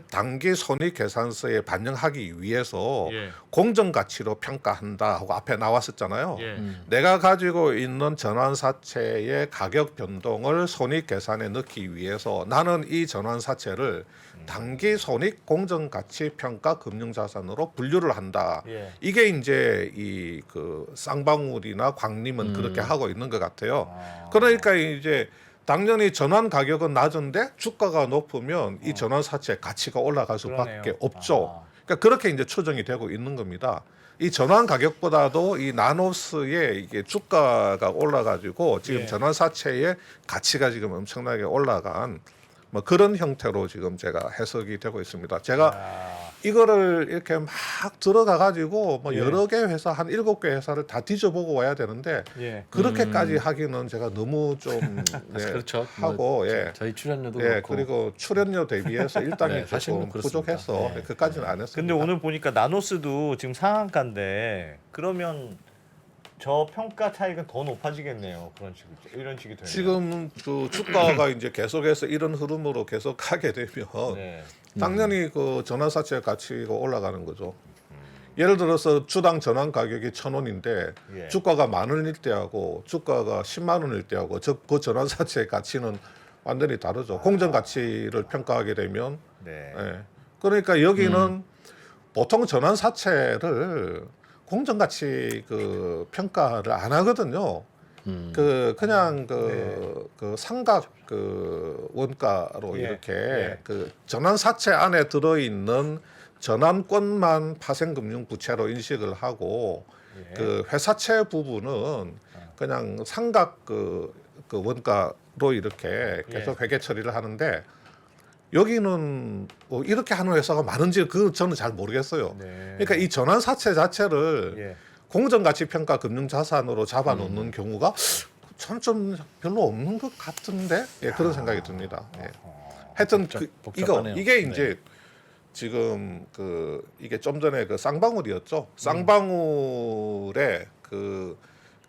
단기 손익계산서에 반영하기 위해서 예. 공정가치로 평가한다 하고 앞에 나왔었잖아요. 예. 내가 가지고 있는 전환사채의 가격 변동을 손익계산에 넣기 위해서 나는 이 전환사채를 단기 손익 공정가치 평가 금융자산으로 분류를 한다. 예. 이게 이제 이 그 쌍방울이나 광림은 그렇게 하고 있는 것 같아요. 그러니까 이제 당연히 전환 가격은 낮은데 주가가 높으면 이 전환 사채 가치가 올라갈 수밖에 그러네요. 없죠. 그러니까 그렇게 이제 추정이 되고 있는 겁니다. 이 전환 가격보다도 이 나노스의 이게 주가가 올라가지고 지금 예. 전환 사채의 가치가 지금 엄청나게 올라간 뭐 그런 형태로 지금 제가 해석이 되고 있습니다. 제가 이거를 이렇게 막 들어가 가지고 뭐 예. 여러 개 회사 한 7개 회사를 다 뒤져보고 와야 되는데 예. 그렇게까지 하기는 제가 너무 좀 네, 그렇죠. 하고 뭐 예. 저희 출연료도 예, 그렇고. 그리고 출연료 대비해서 일당이 네, 사실은 조금 그렇습니다. 부족해서 네. 그까지는 안 했습니다. 근데 오늘 보니까 나노스도 지금 상한가인데 그러면 저 평가 차익은 더 높아지겠네요. 이런 식이 되면. 지금 그 주가가 이제 계속해서 이런 흐름으로 계속 가게 되면 네. 당연히 그 전환사채 가치가 올라가는 거죠. 예를 들어서 주당 전환 가격이 1,000원인데 예. 주가가 10,000원일 때하고 주가가 10만 원일 때하고 그 전환사채 가치는 완전히 다르죠. 공정 가치를 평가하게 되면 네. 예. 그러니까 여기는 보통 전환사채를 공정가치 그 평가를 안 하거든요. 그냥 그 삼각 그 원가로 예. 이렇게 예. 그 전환사채 안에 들어 있는 전환권만 파생금융부채로 인식을 하고 예. 그 회사채 부분은 그냥 삼각 그 원가로 이렇게 계속 회계 처리를 하는데 여기는 뭐 이렇게 하는 회사가 많은지 그 저는 잘 모르겠어요. 네. 그러니까 이 전환사채 자체를 예. 공정가치평가 금융자산으로 잡아놓는 경우가 참 좀 별로 없는 것 같은데 예, 그런 생각이 듭니다. 예. 하여튼 복잡하네요. 이게 이제 지금 그 이게 좀 전에 그 쌍방울이었죠. 쌍방울의 그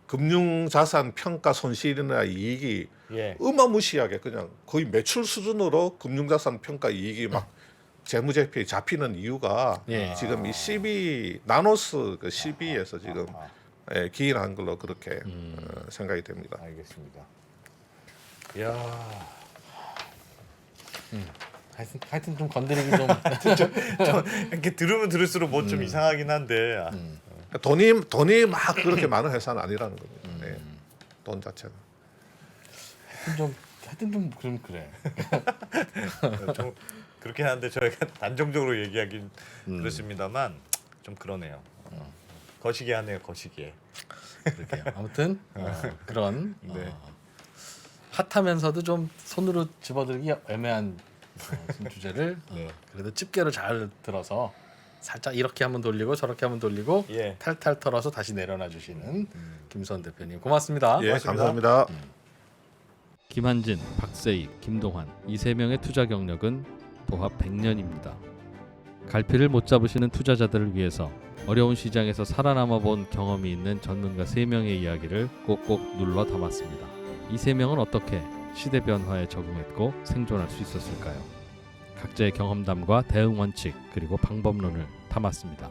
금융자산 평가 손실이나 이익이 예. 어마무시하게 그냥 거의 매출 수준으로 금융자산 평가 이익이 막 재무제표에 잡히는 이유가 예. 지금 이 CB 나노스 그 CB에서 지금 예, 기인한 걸로 그렇게 생각이 됩니다. 알겠습니다. 이야. 하여튼 좀 건드리기 좀 이렇게 들으면 들을수록 뭐 좀 이상하긴 한데 돈이 막 그렇게 많은 회사는 아니라는 겁니다. 예. 돈 자체가. 하여튼 좀 그럼 그래. 좀 그렇긴 한데 저희가 단정적으로 얘기하긴 그렇습니다만 좀 그러네요. 거시기하네요, 거시기해. 그렇게요. 아무튼 그런 네. 핫하면서도 좀 손으로 집어들기 애매한 주제를 그래도 집게로 잘 들어서 살짝 이렇게 한번 돌리고 저렇게 한번 돌리고 예. 탈탈 털어서 다시 내려놔 주시는 김수원 대표님 고맙습니다. 예, 감사합니다. 김한진, 박세희, 김동환 이 세 명의 투자 경력은 도합 100년입니다. 갈피를 못 잡으시는 투자자들을 위해서 어려운 시장에서 살아남아 본 경험이 있는 전문가 3명의 이야기를 꼭꼭 눌러 담았습니다. 이 3명은 어떻게 시대 변화에 적응했고 생존할 수 있었을까요? 각자의 경험담과 대응 원칙 그리고 방법론을 담았습니다.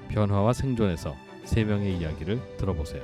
변화와 생존에서 3명의 이야기를 들어보세요.